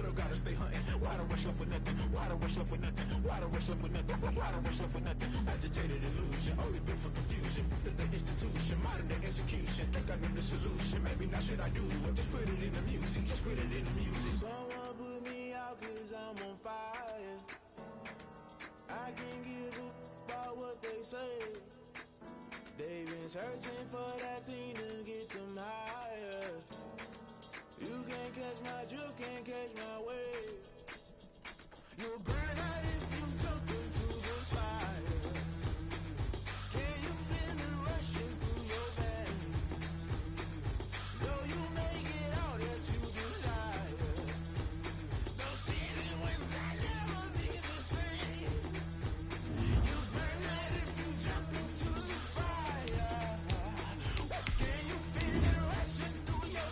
Huddle gotta stay hunting. Why the rush left for nothing? Why the rush left for nothing? Why the rush left for nothing? Why the rush left for nothing? Agitated illusion, only built for confusion. The institution, modern day execution. Think I know the solution. Maybe not should I do it? Just put it in the music. Just put it in the music. Someone put me out 'cause I'm on fire. I can't give up about what they say. They've been searching for that thing to get them higher. You can't catch my drift, can't catch my wave. You'll burn out if you jump into the fire. Can you feel it rushing through your veins? Though you make it all that you desire. No ceiling when I never be the same. You burn out if you jump into the fire. Can you feel it rushing through your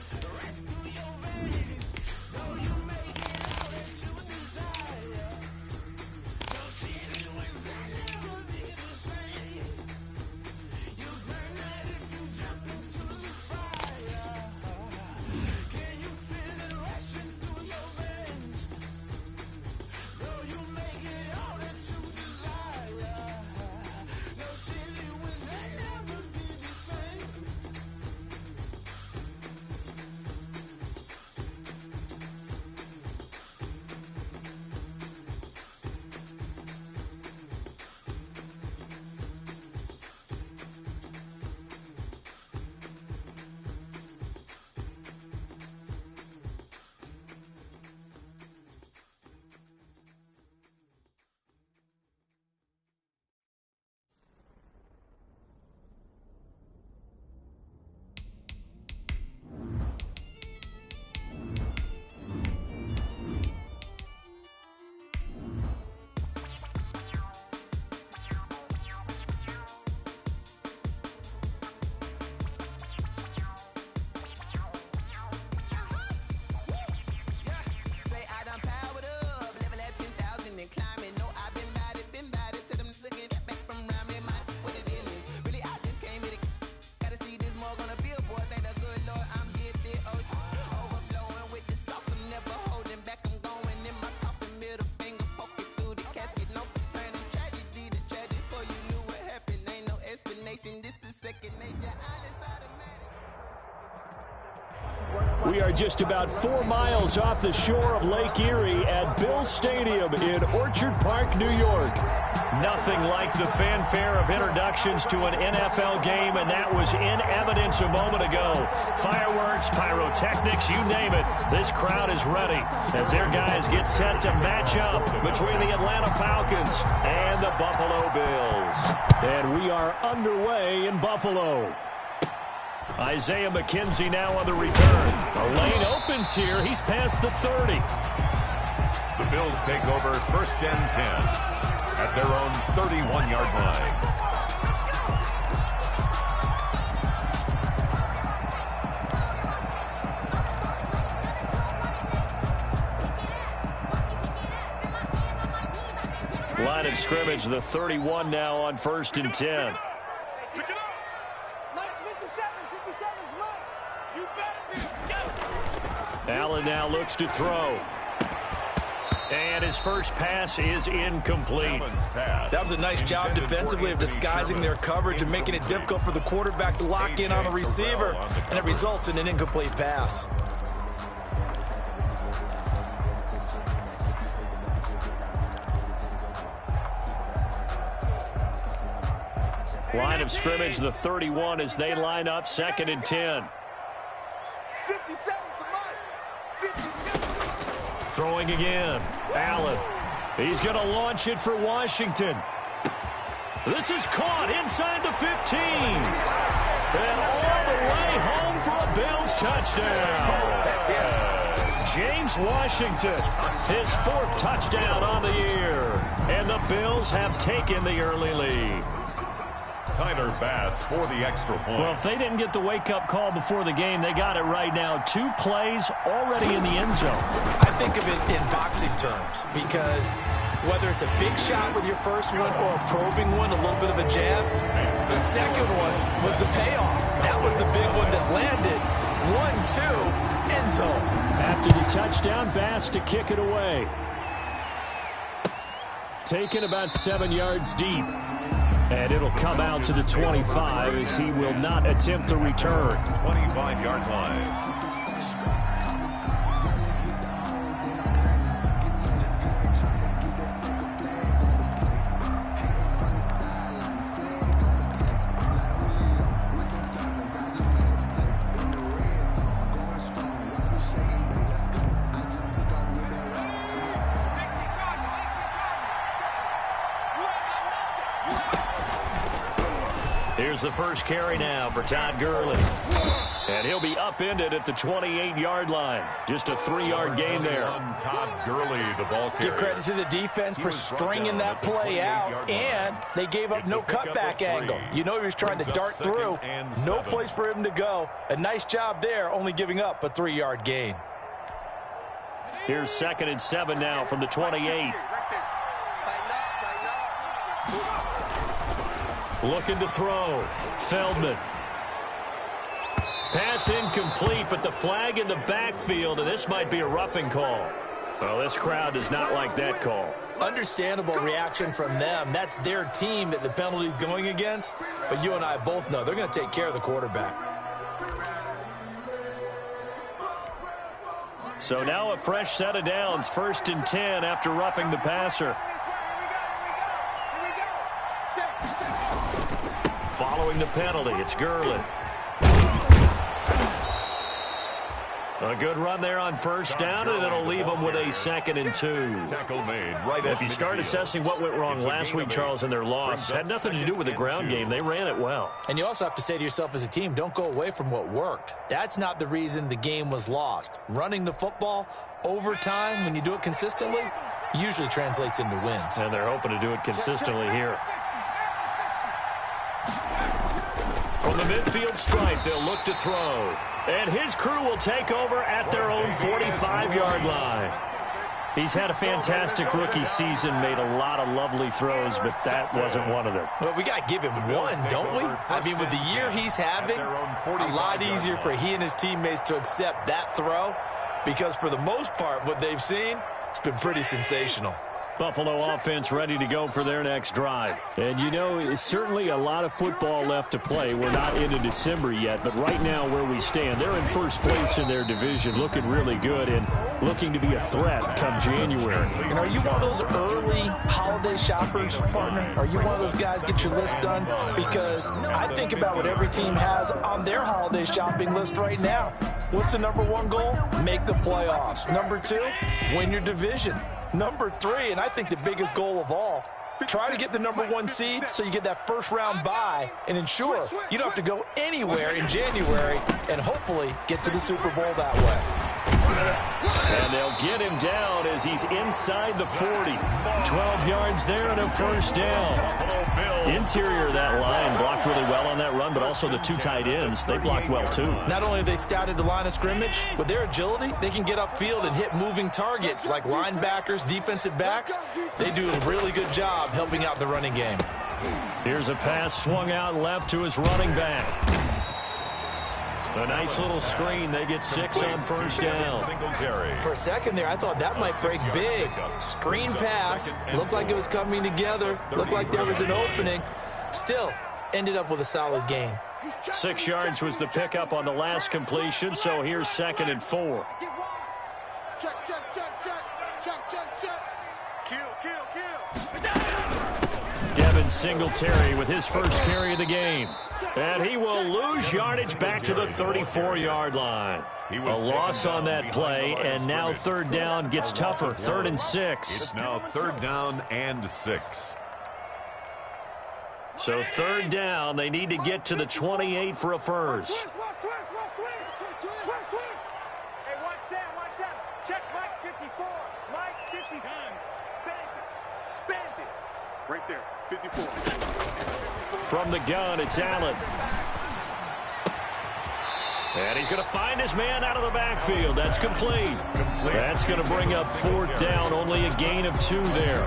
veins? Though you make it all that you desire. No ceiling when I never be the same. You burn out if you jump into the fire. Can you feel it rushing through your veins? Though you make it all that you desire. No ceiling when I never be the same. Say I done powered up, level at 10,000 and climbing. No, I've been bad it to them looking back from rhyming. My what it is. Really, I just came here to gotta see this more gonna be a boy. Thank the good Lord, I'm gifted. Oh, overflowing with the sauce. I'm never holding back. I'm going in my coffin, middle finger poking through the casket. No turning tragedy to tragedy. Before you knew what happened, ain't no explanation. This is second nature. All is automatic. We are just about 4 miles off the shore of Lake Erie at Bill Stadium in Orchard Park, New York. Nothing like the fanfare of introductions to an NFL game, and that was in evidence a moment ago. Fireworks, pyrotechnics, you name it. This crowd is ready as their guys get set to match up between the Atlanta Falcons and the Buffalo Bills. And we are underway in Buffalo. Isaiah McKenzie now on the return. The lane opens here. He's past the 30. The Bills take over 1st and 10 at their own 31-yard line. Line of scrimmage, the 31 now on 1st and 10. Allen now looks to throw. And his first pass is incomplete. That was a nice job defensively of disguising their coverage and making it difficult for the quarterback to lock in on a receiver. And it results in an incomplete pass. Line of scrimmage, the 31 as they line up 2nd and 10. 57 for Mike. 57. Throwing again. Allen. He's going to launch it for Washington. This is caught inside the 15. And all the way home for a Bills touchdown. James Washington, his 4th touchdown on the year. And the Bills have taken the early lead. Tyler Bass for the extra point. Well, if they didn't get the wake-up call before the game, they got it right now. 2 plays already in the end zone. I think of it in boxing terms because whether it's a big shot with your first one or a probing one, a little bit of a jab, the second one was the payoff. That was the big one that landed. 1-2, end zone. After the touchdown, Bass to kick it away. Taken about 7 yards deep. And it'll come out to the 25 as he will not attempt the return. 25-yard line. Here's the first carry now for Todd Gurley. And he'll be upended at the 28-yard line. Just a 3-yard gain there. Todd Gurley, the ball carrier. Give credit to the defense for stringing that play out, and they gave up no cutback angle. You know he was trying to dart through. No place for him to go. A nice job there, only giving up a 3-yard gain. Here's 2nd and 7 now from the 28. Looking to throw. Feldman. Pass incomplete, but the flag in the backfield, and this might be a roughing call. Well, this crowd does not like that call. Understandable reaction from them. That's their team that the penalty's going against. But you and I both know they're going to take care of the quarterback. So now a fresh set of downs. 1st and 10 after roughing the passer. Following the penalty, it's Gurley. A good run there on 1st down, and it'll leave them with a 2nd and 2. Tackle made right if you start assessing what went wrong last week, Charles, in their loss, had nothing to do with the ground game. They ran it well. And you also have to say to yourself as a team, don't go away from what worked. That's not the reason the game was lost. Running the football over time, when you do it consistently, usually translates into wins. And they're hoping to do it consistently here. From the midfield stripe, they'll look to throw. And his crew will take over at their own 45-yard line. He's had a fantastic rookie season, made a lot of lovely throws, but that wasn't one of them. Well, we got to give him one, don't we? I mean, with the year he's having, a lot easier for he and his teammates to accept that throw, because for the most part, what they've seen, it's been pretty sensational. Buffalo offense ready to go for their next drive. And, you know, it's certainly a lot of football left to play. We're not into December yet, but right now where we stand, they're in first place in their division, looking really good and looking to be a threat come January. And are you one of those early holiday shoppers, partner? Are you one of those guys get your list done? Because I think about what every team has on their holiday shopping list right now. What's the #1 goal? Make the playoffs. #2, win your division. #3, and I think the biggest goal of all, try to get the #1 seed so you get that first-round bye and ensure you don't have to go anywhere in January and hopefully get to the Super Bowl that way. And they'll get him down as he's inside the 40. 12 yards there and a 1st down. Interior of that line blocked really well on that run, but also the 2 tight ends, they blocked well too. Not only have they scouted the line of scrimmage, with their agility, they can get upfield and hit moving targets like linebackers, defensive backs. They do a really good job helping out the running game. Here's a pass swung out left to his running back. A nice little screen. They get 6 on 1st down. For a second there, I thought that might break big. Screen pass. Looked like it was coming together. Looked like there was an opening. Still, ended up with a solid gain. 6 yards was the pickup on the last completion, so here's 2nd and 4. Check, check, check, check, check, check, check. Kill. Devin Singletary with his first carry of the game. And he will lose yardage back to the 34-yard line. A loss on that play, and now 3rd down gets tougher. 3rd and 6. It's now 3rd down and 6. So 3rd down, they need to get to the 28 for a first. Hey, watch Sam. Check Mike 54. Mike 50. Bandit. Right there, 54. From the gun, it's Allen. And he's going to find his man out of the backfield. That's complete. That's going to bring up 4th down. Only a gain of 2 there.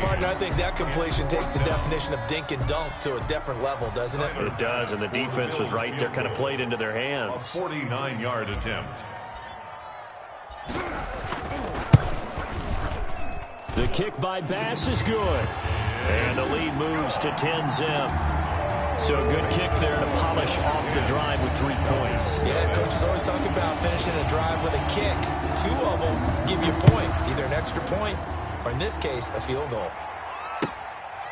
Partner, I think that completion takes the definition of dink and dunk to a different level, doesn't it? It does, and the defense was right there, kind of played into their hands. A 49-yard attempt. The kick by Bass is good. And the lead moves to 10-zip. So a good kick there to polish off the drive with 3 points. Yeah, coaches always talk about finishing a drive with a kick. 2 of them give you points, either an extra point or, in this case, a field goal.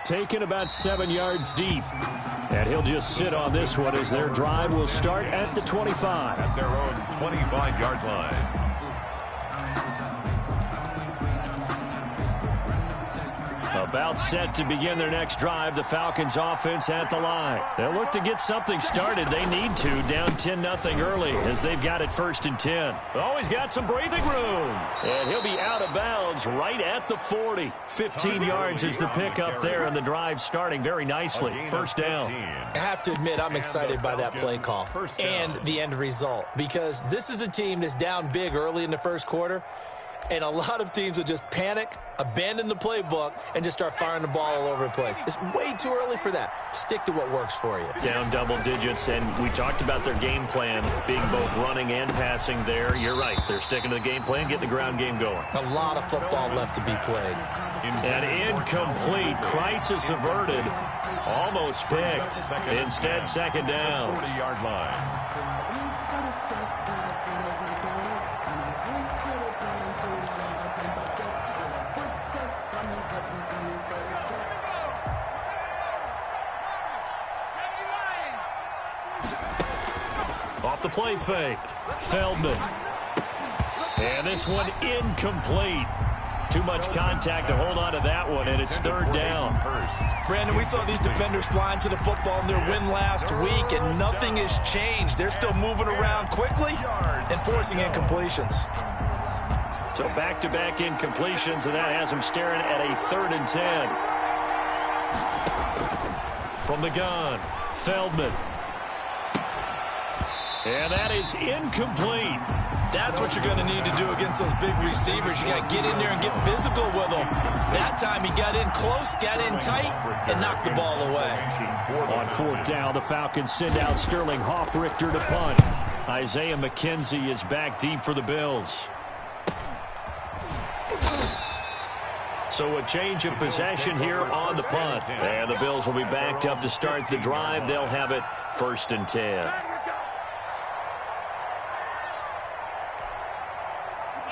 Taken about 7 yards deep. And he'll just sit on this one as their drive will start at the 25. At their own 25-yard line. About set to begin their next drive. The Falcons offense at the line. They'll look to get something started. They need to. Down 10-0 early as they've got it 1st and 10. Always got some breathing room. And he'll be out of bounds right at the 40. 15 yards is the pickup there, and the drive starting very nicely. 1st down. I have to admit, I'm excited by that play call and the end result, because this is a team that's down big early in the 1st quarter. And a lot of teams will just panic, abandon the playbook, and just start firing the ball all over the place. It's way too early for that. Stick to what works for you. Down double digits, and we talked about their game plan being both running and passing there. You're right. They're sticking to the game plan, getting the ground game going. A lot of football left to be played. And incomplete. Crisis averted. Almost picked. Instead, 2nd down. 40-yard line. Off the play fake. Feldman. And this one incomplete. Too much contact to hold on to that one, and it's 3rd down. Brandon, we saw these defenders flying to the football in their win last week, and nothing has changed. They're still moving around quickly and forcing incompletions. So back-to-back incompletions, and that has them staring at a 3rd and 10. From the gun, Feldman. And that is incomplete. That's what you're going to need to do against those big receivers. You got to get in there and get physical with them. That time he got in close, got in tight, and knocked the ball away. On 4th down, the Falcons send out Sterling Hoffrichter to punt. Isaiah McKenzie is back deep for the Bills. So a change of possession here on the punt. And the Bills will be backed up to start the drive. They'll have it 1st and 10.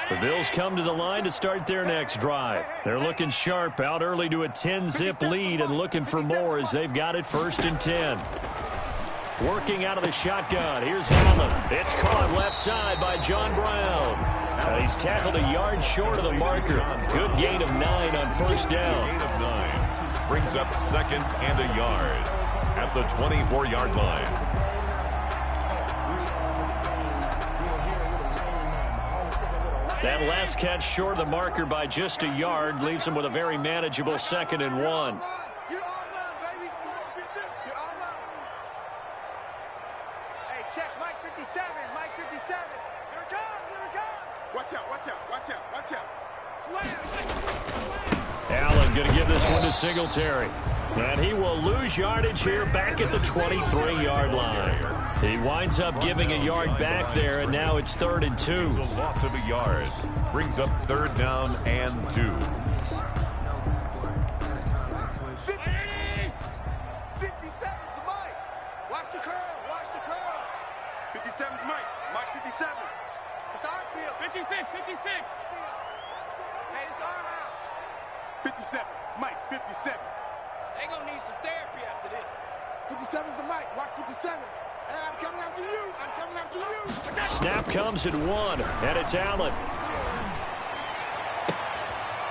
The Bills come to the line to start their next drive. They're looking sharp, out early to a 10-zip lead and looking for more as they've got it 1st and 10. Working out of the shotgun. Here's Allen. It's caught left side by John Brown. He's tackled a yard short of the marker. Good gain of 9 on 1st down. Gain of 9 brings up 2nd and a yard at the 24-yard line. That last catch short of the marker by just a yard leaves him with a very manageable 2nd and 1. Hey, check Mike 57, Mike 57. Here it comes, here it comes. Watch out, watch out, watch out, watch out. Slam. Allen going to give this one to Singletary. And he will lose yardage here back at the 23-yard line. He winds up giving a yard back there, and now it's 3rd and 2. It's a loss of a yard. Brings up 3rd down and 2. 57's the Mike. Watch the curl, watch the curls. 57's Mike, Mike 57. It's our field. 56, 56. Hey, it's our house. 57, Mike 57. They gonna need some therapy after this. 57's the Mike, watch 57. Hey, I'm coming after you. I'm coming after you. Snap comes at 1, and it's Allen.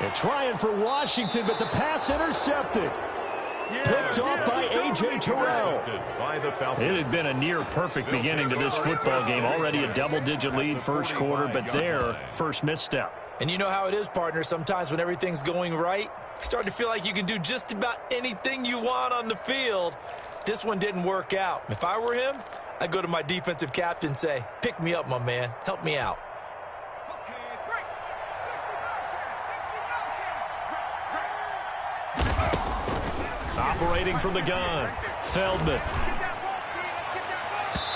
And trying for Washington, but the pass intercepted. Picked off by A.J. Terrell. It had been a near-perfect beginning to this football game. Already a double-digit lead 1st quarter, but their first misstep. And you know how it is, partner. Sometimes when everything's going right, you start to feel like you can do just about anything you want on the field. This one didn't work out. If I were him, I go to my defensive captain and say, pick me up, my man. Help me out. Operating from the gun, Feldman.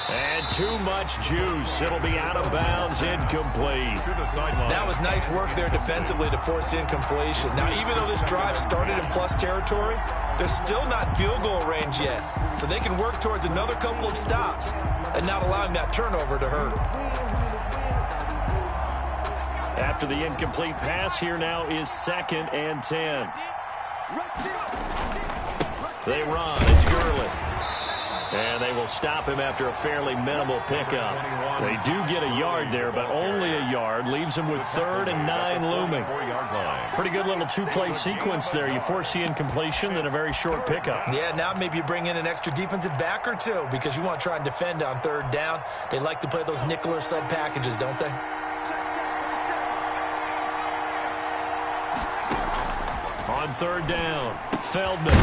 And too much juice. It'll be out of bounds, incomplete. That was nice work there defensively to force incompletion. Now, even though this drive started in plus territory, they're still not in field goal range yet. So they can work towards another couple of stops and not allowing that turnover to hurt. After the incomplete pass, here now is 2nd and 10. They run. It's Gurley. And they will stop him after a fairly minimal pickup. They do get a yard there, but only a yard. Leaves him with 3rd and 9 looming. Pretty good little two-play sequence there. You force the incompletion, then a very short pickup. Yeah, now maybe you bring in an extra defensive back or two because you want to try and defend on 3rd down. They like to play those nickel or sub packages, don't they? On 3rd down, Feldman.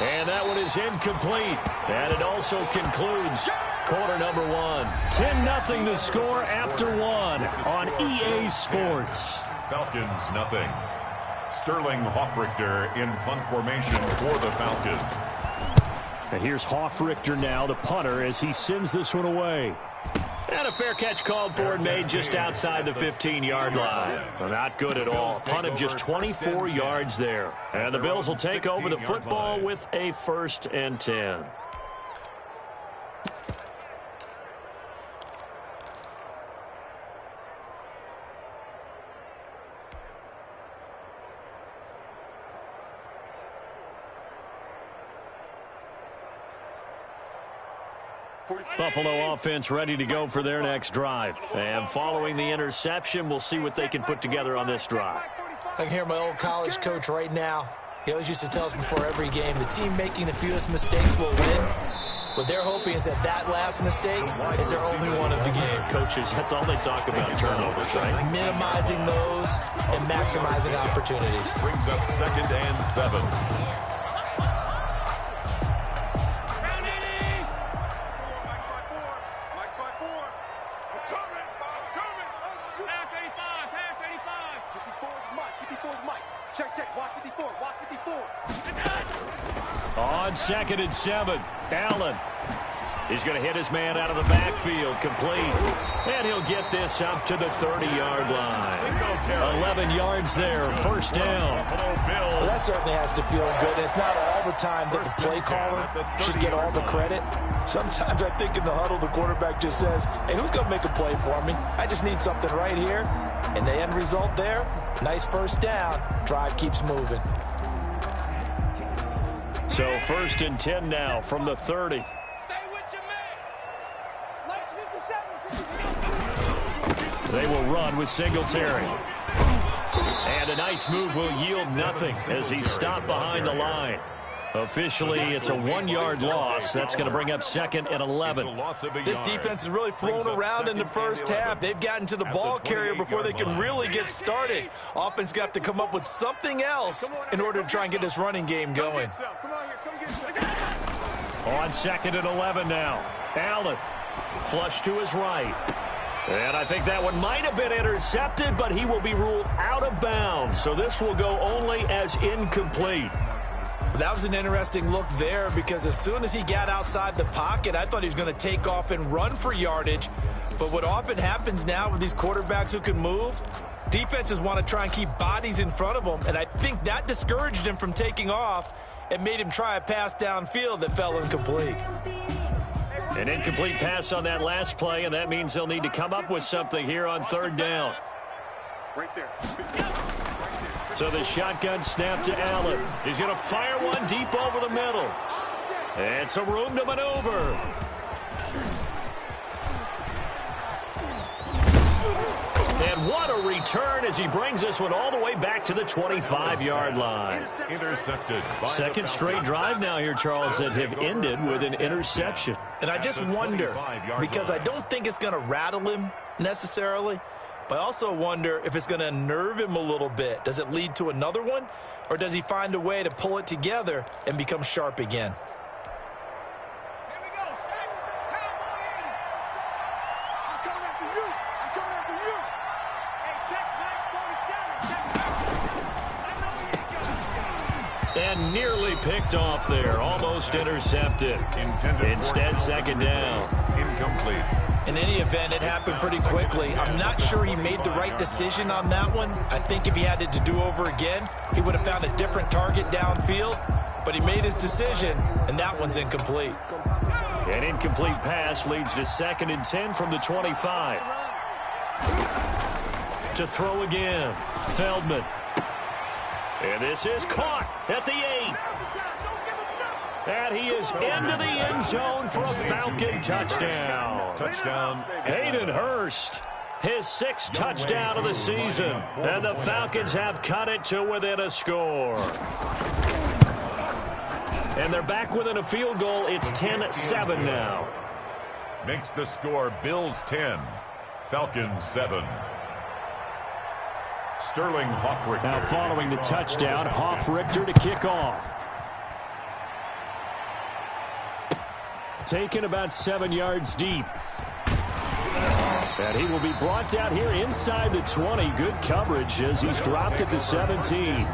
And that one is incomplete. And it also concludes quarter number 1. 10-0 the score after 1 on EA Sports. Falcons, nothing. Sterling Hoffrichter in punt formation for the Falcons. And here's Hoffrichter now, the punter, as he sends this one away. And a fair catch called for and made just outside the 15-yard line. Well, not good at all. Punt of just 24 yards there. And the Bills will take over the football with a 1st and 10. Buffalo offense ready to go for their next drive. And following the interception, we'll see what they can put together on this drive. I can hear my old college coach right now. He always used to tell us before every game, the team making the fewest mistakes will win. What they're hoping is that last mistake is their only one of the game. Coaches, that's all they talk about, turnovers, right? Minimizing those and maximizing opportunities. Brings up 2nd and 7. On 2nd and 7, Allen. He's going to hit his man out of the backfield, complete. And he'll get this up to the 30-yard line. 11 yards there, 1st down. Well, that certainly has to feel good. It's not all the time that the play caller should get all the credit. Sometimes I think in the huddle, the quarterback just says, hey, who's going to make a play for me? I just need something right here. And the end result there, nice 1st down. Drive keeps moving. So 1st and 10 now from the 30. They will run with Singletary. And a nice move will yield nothing as he's stopped behind the line. Officially, it's a 1-yard loss. That's going to bring up 2nd and 11. This defense has really flown around in the first half. They've gotten to the ball carrier before they can really get started. Offense got to come up with something else in order to try and get this running game going. On 2nd and 11 now. Allen, flush to his right. And I think that one might have been intercepted, but he will be ruled out of bounds. So this will go only as incomplete. That was an interesting look there because as soon as he got outside the pocket, I thought he was going to take off and run for yardage. But what often happens now with these quarterbacks who can move, defenses want to try and keep bodies in front of them. And I think that discouraged him from taking off and made him try a pass downfield that fell incomplete. An incomplete pass on that last play, and that means they'll need to come up with something here on 3rd down. Right there. So the shotgun snap to Allen. He's going to fire one deep over the middle. And some room to maneuver. And what a return as he brings this one all the way back to the 25-yard line. Intercepted. 2nd straight drive now here, Charles, that have ended with an interception. And I just wonder, because I don't think it's going to rattle him necessarily, but I also wonder if it's going to nerve him a little bit. Does it lead to another one, or does he find a way to pull it together and become sharp again? And nearly picked off there. Almost intercepted. Instead, second down. Incomplete. In any event, it happened pretty quickly. I'm not sure he made the right decision on that one. I think if he had it to do over again, he would have found a different target downfield. But he made his decision, and that one's incomplete. An incomplete pass leads to 2nd and 10 from the 25. To throw again, Feldman. And this is caught at the 8. And he is into the end zone for a Falcon touchdown. Hayden Hurst, his 6th touchdown of the season. And the Falcons have cut it to within a score. And they're back within a field goal. It's 10-7 now. Makes the score Bills 10, Falcons 7. Sterling Hoffrichter. Now following the touchdown, Hoffrichter to kick off. Taken about 7 yards deep. And he will be brought down here inside the 20. Good coverage as he's dropped at the 17.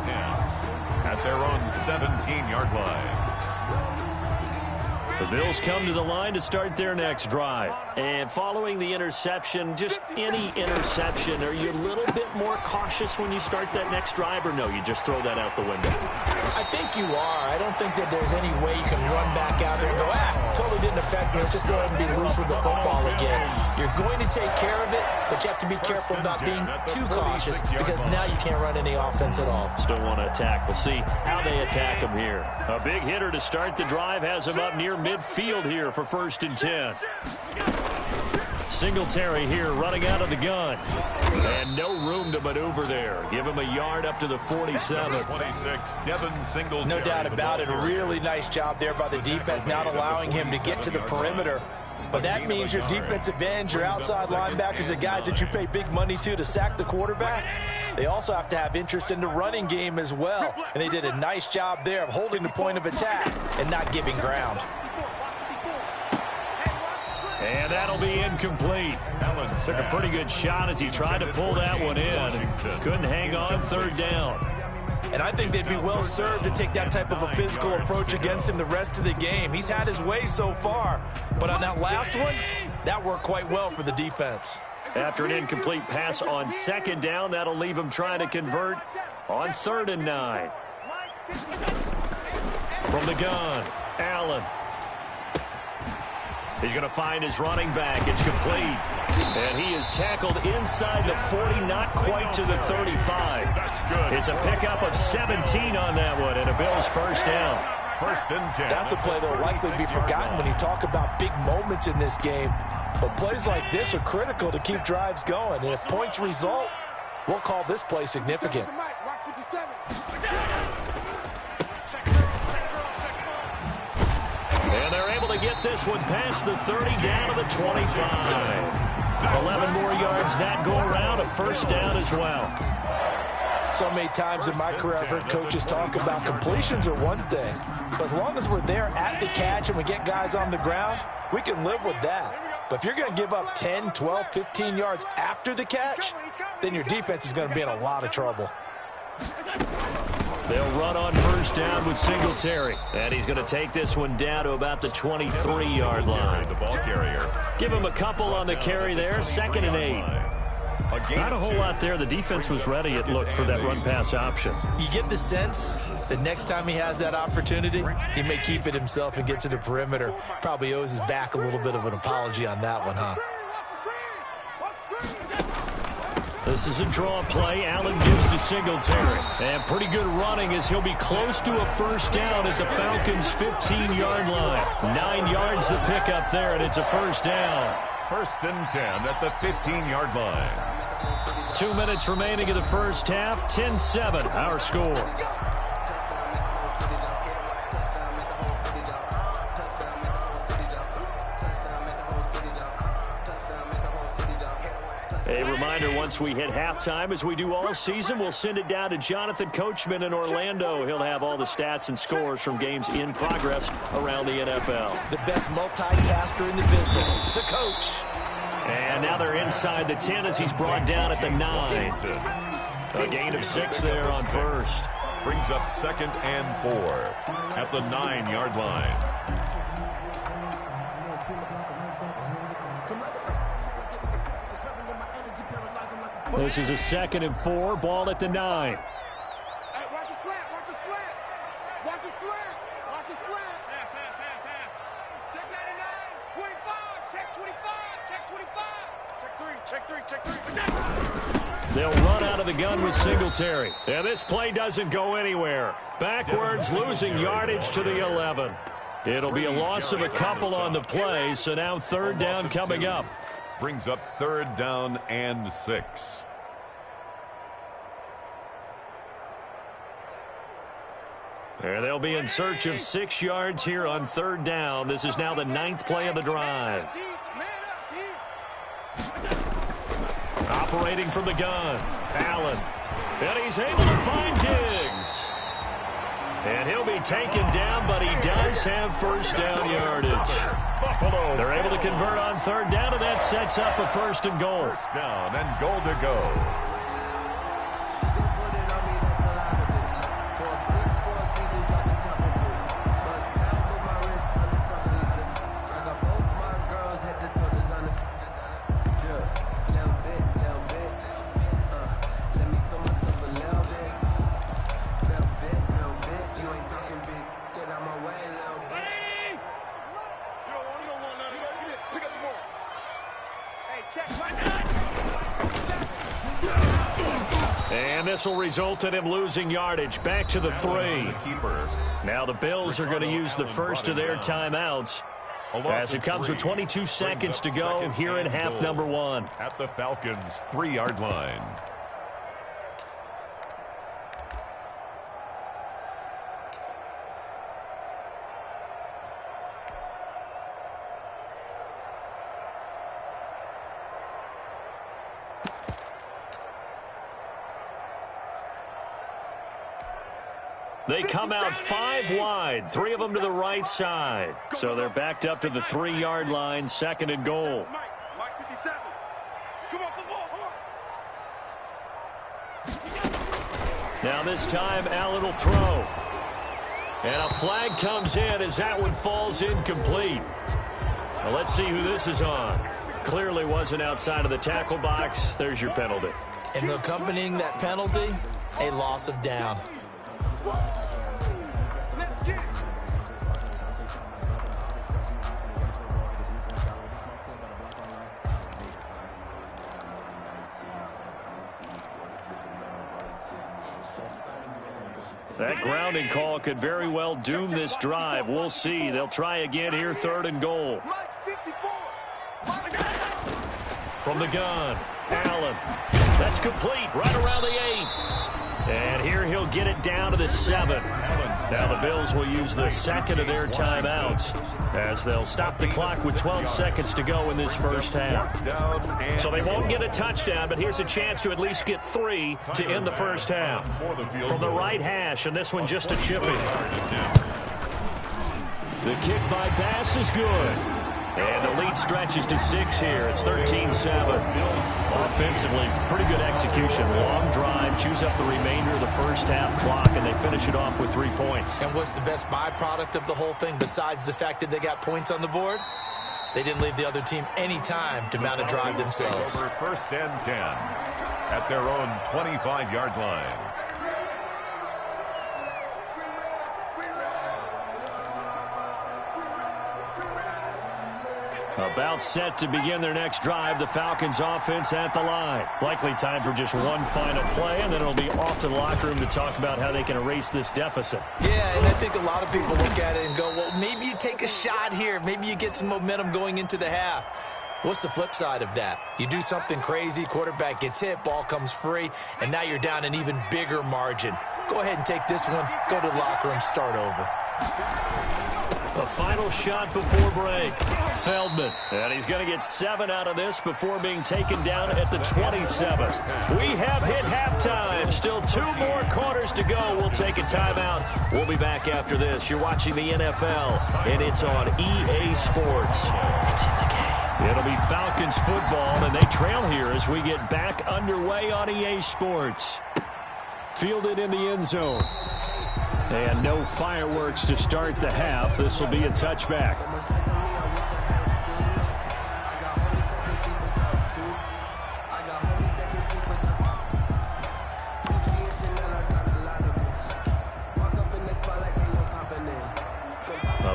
At their own 17-yard line. The Bills come to the line to start their next drive. And following the interception, just any interception, are you a little bit more cautious when you start that next drive, or no, you just throw that out the window? I think you are. I don't think that there's any way you can run back out there and go, totally didn't affect me. Let's just go ahead and be loose with the football again. You're going to take care of it, but you have to be careful about being too cautious because now you can't run any offense at all. Still want to attack. We'll see how they attack him here. A big hitter to start the drive has him up near midfield here for 1st and 10. Singletary here running out of the gun. And no room to maneuver there. Give him a yard up to the 47. 26, Devin Singletary. No doubt about it. A really nice job there by the defense, not allowing him to get to the perimeter. But that means your defensive ends, your outside linebackers, the guys that you pay big money to sack the quarterback, they also have to have interest in the running game as well. And they did a nice job there of holding the point of attack and not giving ground. And that'll be incomplete. Took a pretty good shot as he tried to pull that one in. Couldn't hang on, 3rd down. And I think they'd be well served to take that type of a physical approach against him the rest of the game. He's had his way so far. But on that last one, that worked quite well for the defense. After an incomplete pass on 2nd down, that'll leave him trying to convert on 3rd and 9. From the gun, Allen. He's going to find his running back. It's complete. And he is tackled inside the 40, not quite to the 35. That's good. It's a pickup of 17 on that one, and a Bills 1st down. 1st and 10. That's a play that will likely be forgotten when you talk about big moments in this game. But plays like this are critical to keep drives going. And if points result, we'll call this play significant. And they're able to get this one past the 30 down to the 25. 11 more yards that go around, a 1st down as well. So many times in my career I've heard coaches talk about completions are one thing. But as long as we're there at the catch and we get guys on the ground, we can live with that. But if you're going to give up 10, 12, 15 yards after the catch, then your defense is going to be in a lot of trouble. They'll run on 1st down with Singletary. And he's going to take this one down to about the 23-yard line. The ball carrier. Give him a couple on the carry there, 2nd and 8. Not a whole lot there. The defense was ready, it looked, for that run-pass option. You get the sense that next time he has that opportunity, he may keep it himself and get to the perimeter. Probably owes his back a little bit of an apology on that one, huh? This is a draw play. Allen gives to Singletary. And pretty good running as he'll be close to a 1st down at the Falcons' 15-yard line. 9 yards the pickup there, and it's a 1st down. 1st and 10 at the 15-yard line. 2 minutes remaining in the 1st half. 10-7, our score. A reminder, once we hit halftime, as we do all season, we'll send it down to Jonathan Coachman in Orlando. He'll have all the stats and scores from games in progress around the NFL. The best multitasker in the business, the coach. And now they're inside the 10 as he's brought down at the 9. A gain of 6 there on first. Brings up 2nd and 4 at the 9-yard line. This is a 2nd and 4, ball at the 9. Hey, watch the slant, watch the slant. Watch the slant, watch the slant. Check 99, 25, check 25, check 25. Check 3. They'll run out of the gun with Singletary. And this play doesn't go anywhere. Backwards, losing yardage to the 11. It'll be a loss of a couple on the play, so now 3rd down coming up. Brings up 3rd down and 6. And they'll be in search of 6 yards here on 3rd down. This is now the 9th play of the drive. Operating from the gun, Allen. And he's able to find Diggs. And he'll be taken down, but he does have 1st down yardage. They're able to convert on 3rd down, and that sets up a 1st and goal. 1st down and goal to go. And this will result in him losing yardage back to the 3. Now the Bills are going to use the first of their timeouts as it comes with 22 seconds to go here in half number 1. At the Falcons' 3-yard line. They come out 5 wide, 3 of them to the right side. So they're backed up to the 3-yard line, 2nd and goal. Mike 57. Come on, Now this time, Allen will throw. And a flag comes in as that one falls incomplete. Now let's see who this is on. Clearly wasn't outside of the tackle box. There's your penalty. And accompanying that penalty, a loss of down. Let's get it. That grounding call could very well doom this drive. We'll see. They'll try again here, 3rd and goal. From the gun, Allen. That's complete, right around the 8. And here he'll get it down to the 7. Now the Bills will use the 2nd of their timeouts as they'll stop the clock with 12 seconds to go in this first half. So they won't get a touchdown, but here's a chance to at least get 3 to end the first half. From the right hash, and this one just a chipping. The kick by pass is good. And the lead stretches to 6 here. It's 13-7. Offensively, pretty good execution. Long drive, chews up the remainder of the first half clock, and they finish it off with 3 points. And what's the best byproduct of the whole thing besides the fact that they got points on the board? They didn't leave the other team any time to mount a drive themselves. Over 1st and 10 at their own 25-yard line. About set to begin their next drive, the Falcons offense at the line. Likely time for just one final play, and then it'll be off to the locker room to talk about how they can erase this deficit. Yeah, and I think a lot of people look at it and go, well, maybe you take a shot here. Maybe you get some momentum going into the half. What's the flip side of that? You do something crazy, quarterback gets hit, ball comes free, and now you're down an even bigger margin. Go ahead and take this one, go to the locker room, start over. A final shot before break. Feldman. And he's going to get 7 out of this before being taken down at the 27. We have hit halftime. Still 2 more quarters to go. We'll take a timeout. We'll be back after this. You're watching the NFL, and it's on EA Sports. It's in the game. It'll be Falcons football, and they trail here as we get back underway on EA Sports. Fielded in the end zone. And no fireworks to start the half. This will be a touchback.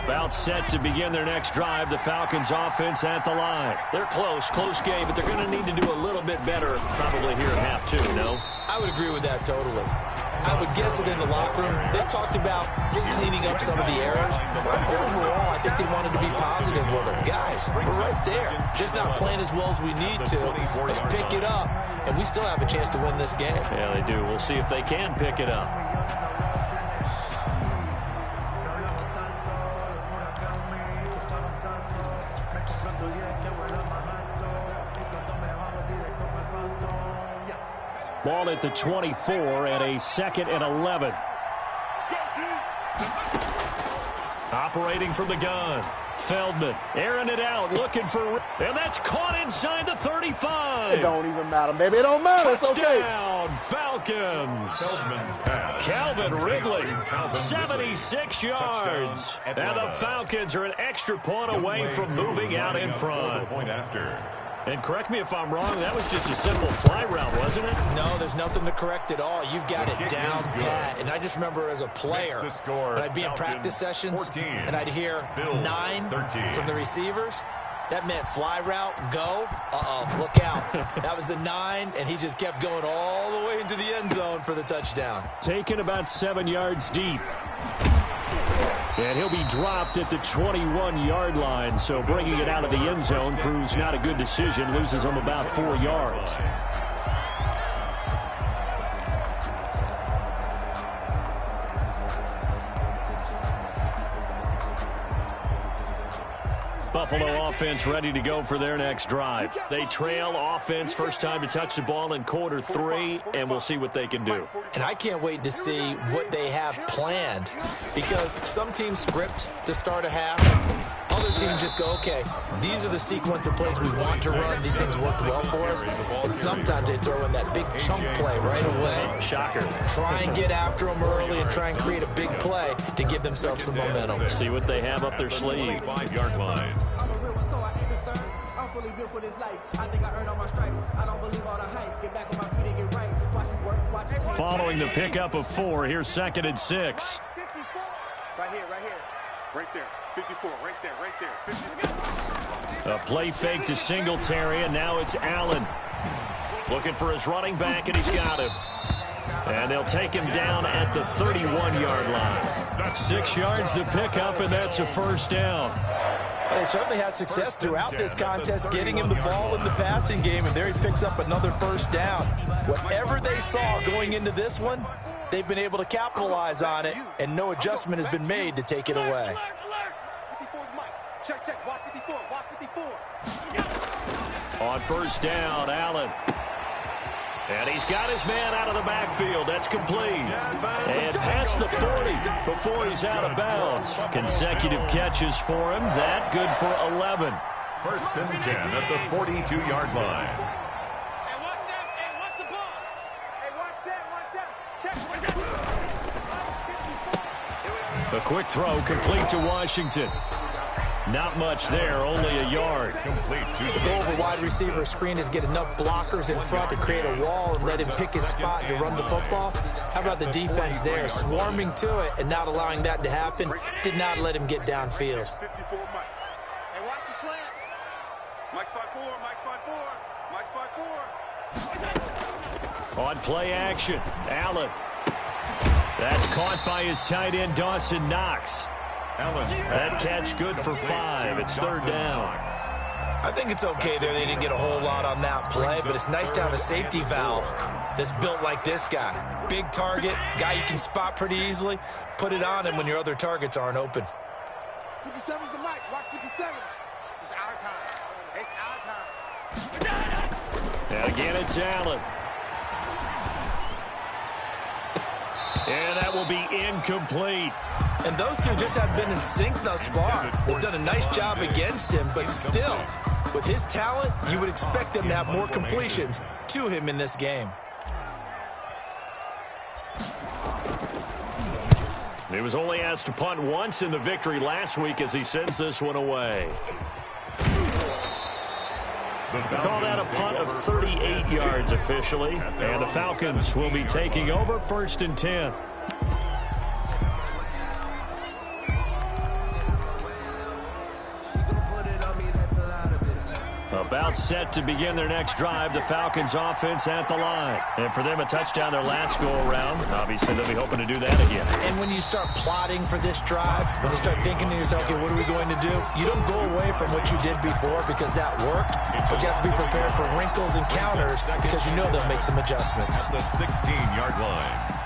About set to begin their next drive. The Falcons offense at the line. They're close game, but they're going to need to do a little bit better probably here at half two, no? I would agree with that totally. I would guess it in the locker room. They talked about cleaning up some of the errors. But overall, I think they wanted to be positive with them. Guys, we're right there. Just not playing as well as we need to. Let's pick it up, and we still have a chance to win this game. Yeah, they do. We'll see if they can pick it up. Ball at the 24 and a 2nd and 11. Operating from the gun. Feldman airing it out, looking for, and that's caught inside the 35. It don't even matter, baby. It don't matter. Touchdown, it's okay. Falcons. Calvin Ridley, 76 yards. And the Falcons are an extra point away from moving out in front. And correct me if I'm wrong, that was just a simple fly route, wasn't it? No, there's nothing to correct at all. You've got it down pat. And I just remember as a player, when I'd be in practice sessions, and I'd hear 9 from the receivers. That meant fly route, go. Look out. That was the 9, and he just kept going all the way into the end zone for the touchdown. Taken about 7 yards deep. And he'll be dropped at the 21-yard line, so bringing it out of the end zone proves not a good decision, loses him about 4 yards. Buffalo offense ready to go for their next drive. They trail offense, first time to touch the ball in quarter 3, and we'll see what they can do. And I can't wait to see what they have planned, because some teams script to start a half. Other teams just go, okay, these are the sequence of plays we want to run. These things worked well for us. And sometimes they throw in that big chunk play right away. Shocker. Try and get after them early and try and create a big play to give themselves some momentum. See what they have up their sleeve. 5-yard line. Following the pickup of 4, here's 2nd and 6. Right here. Right there. 54, right there. 54. A play fake to Singletary, and now it's Allen. Looking for his running back, and he's got him. And they'll take him down at the 31-yard line. 6 yards the pickup, and that's a first down. They certainly had success throughout this contest getting him the ball in the passing game, and there he picks up another first down. Whatever they saw going into this one, they've been able to capitalize on it, and no adjustment has been made to take it away. 54's Mike. Check. Watch 54. On first down, Allen. And he's got his man out of the backfield. That's complete. And past the 40 before he's out of bounds. Consecutive catches for him. That good for 11. 1st and 10 at the 42-yard line. Hey, watch that. Hey, watch the ball. Hey, watch that. Check. A quick throw complete to Washington. Not much there, only a yard. Complete to The goal of a wide receiver screen is get enough blockers in front to create a wall and let him pick his spot to run the football. How about the defense there, swarming to it and not allowing that to happen? Did not let him get downfield. 54 Mike. Hey, watch the slant. Mike's 5-4. Mike's 5-4. On play action, Allen. That's caught by his tight end, Dawson Knox. That catch good for 5. It's 3rd down. I think it's okay there. They didn't get a whole lot on that play, but it's nice to have a safety valve that's built like this guy. Big target, guy you can spot pretty easily. Put it on him when your other targets aren't open. 57's the mic. Watch 57. It's our time. And again, it's Allen. And that will be incomplete. And those two just have been in sync thus far. They've done a nice job against him, but still, With his talent, you would expect them to have more completions to him in this game. He was only asked to punt once in the victory last week as he sends this one away. We call that a punt of 38 yards officially, and the Falcons will be taking over 1st and 10. About set to begin their next drive, the Falcons offense at the line. And for them, a touchdown their last go-around. Obviously, they'll be hoping to do that again. And when you start plotting for this drive, when you start thinking to yourself, okay, what are we going to do? You don't go away from what you did before because that worked, but you have to be prepared for wrinkles and counters because you know they'll make some adjustments. At the 16-yard line.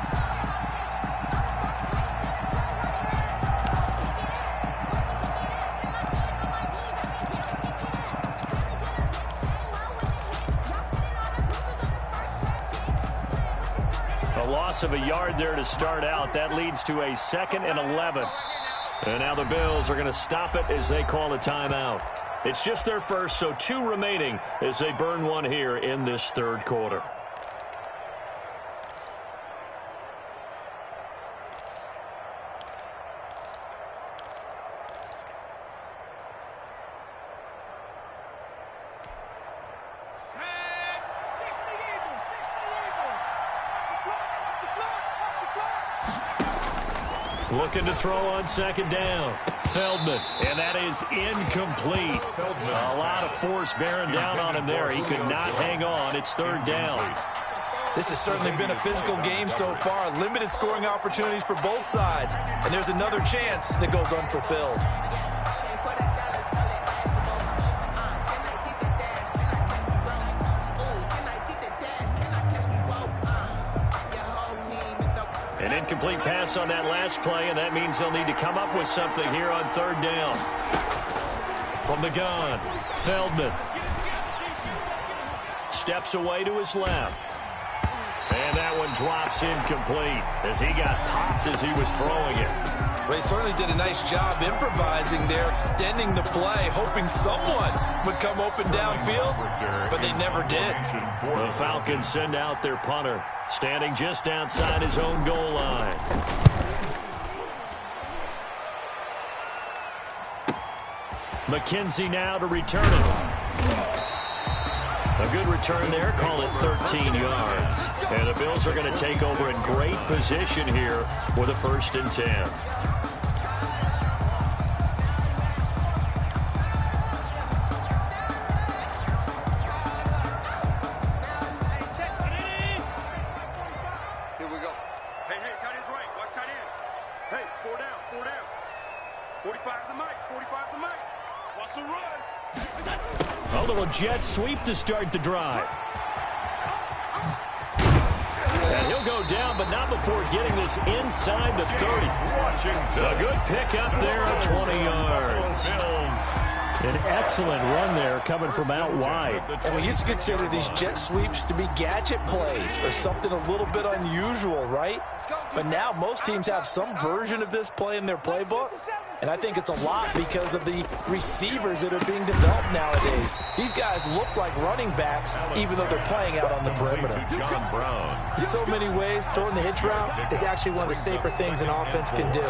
Loss of a yard there to start out. That leads to a 2nd and 11. And now the Bills are going to stop it as they call a timeout. It's just their first, so 2 remaining as they burn one here in this 3rd quarter. Looking to throw on 2nd down. Feldman, and that is incomplete. A lot of force bearing down on him there. He could not hang on. It's 3rd down. This has certainly been a physical game so far. Limited scoring opportunities for both sides. And there's another chance that goes unfulfilled. An incomplete pass on that last play, and that means they'll need to come up with something here on 3rd down. From the gun, Feldman steps away to his left. And that one drops incomplete as he got popped as he was throwing it. Well, he certainly did a nice job improvising there, extending the play, hoping someone would come open downfield, but they never did. The Falcons send out their punter, standing just outside his own goal line. McKenzie now to return it. A good return there, call it 13 yards. And the Bills are going to take over in great position here with a 1st and 10. Jet sweep to start the drive. And he'll go down, but not before getting this inside the 30. A good pick up there at 20 yards. An excellent run there coming from out wide. And we used to consider these jet sweeps to be gadget plays or something a little bit unusual, right? But now most teams have some version of this play in their playbook. And I think it's a lot because of the receivers that are being developed nowadays. These guys look like running backs, even though they're playing out on the perimeter. John Brown. In so many ways, throwing the hitch route is actually one of the safer things an offense can do.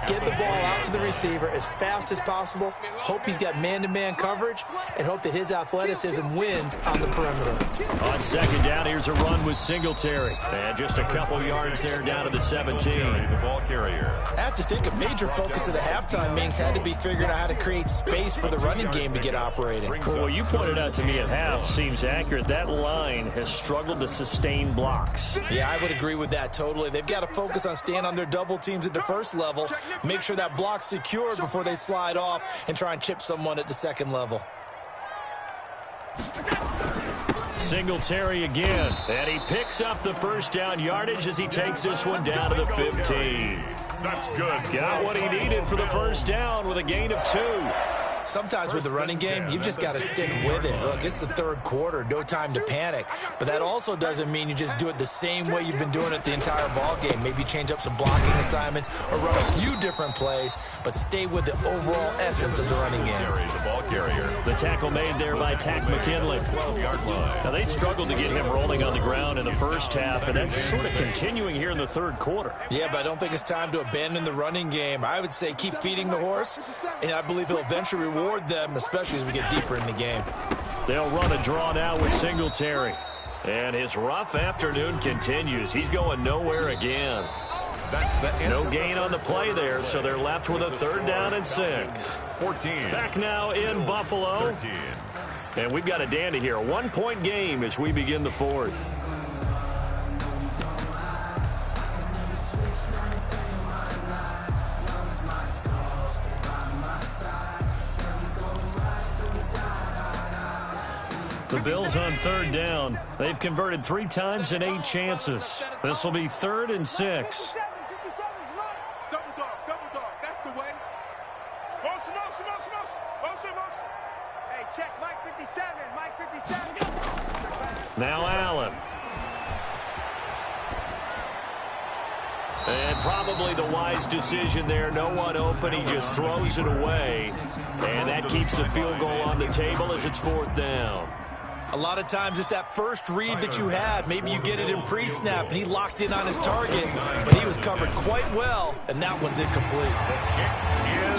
Get the ball out to the receiver as fast as possible, hope he's got man-to-man coverage, and hope that his athleticism wins on the perimeter. On 2nd down, here's a run with Singletary. And just a couple yards there down to the 17. The ball carrier. I have to think a major focus of the halftime meetings had to be figuring out how to create space for the running game to get operating. Well, what you pointed out to me at half seems accurate. That line has struggled to sustain blocks. Yeah, I would agree with that totally. They've got to focus on staying on their double teams at the first level, make sure that block's secured before they slide off and try and chip someone at the 2nd level. Singletary again, and he picks up the 1st down yardage as he takes this one down to the 15. That's good. Got what he needed for the 1st down with a gain of 2. Sometimes with the running game, you've just got to stick with it. Look, it's the third quarter, no time to panic. But that also doesn't mean you just do it the same way you've been doing it the entire ball game. Maybe change up some blocking assignments or run a few different plays, but stay with the overall essence of the running game. The ball carrier. The tackle made there by Tack McKinley. 12-yard line. Now, they struggled to get him rolling on the ground in the first half, and that's sort of continuing here in the third quarter. Yeah, but I don't think it's time to abandon the running game. I would say keep feeding the horse, and I believe he'll eventually reward them, especially as we get deeper in the game. They'll run a draw now with Singletary. And his rough afternoon continues. He's going nowhere again. That's the end. No gain on the play there, so they're left with a 3rd down and 6. 14. Back now in Buffalo. 13. And we've got a dandy here. A 1-point game as we begin the 4th. The Bills on 3rd down. They've converted 3 times in 8 chances. This will be 3rd and 6. Double dog, that's the way. Motion. Hey, check Mike 57. Now Allen. And probably the wise decision there. No one open. He just throws it away. And that keeps the field goal on the table as it's 4th down. A lot of times it's that first read that you had. Maybe you get it in pre-snap, and he locked in on his target, but he was covered quite well, and that one's incomplete.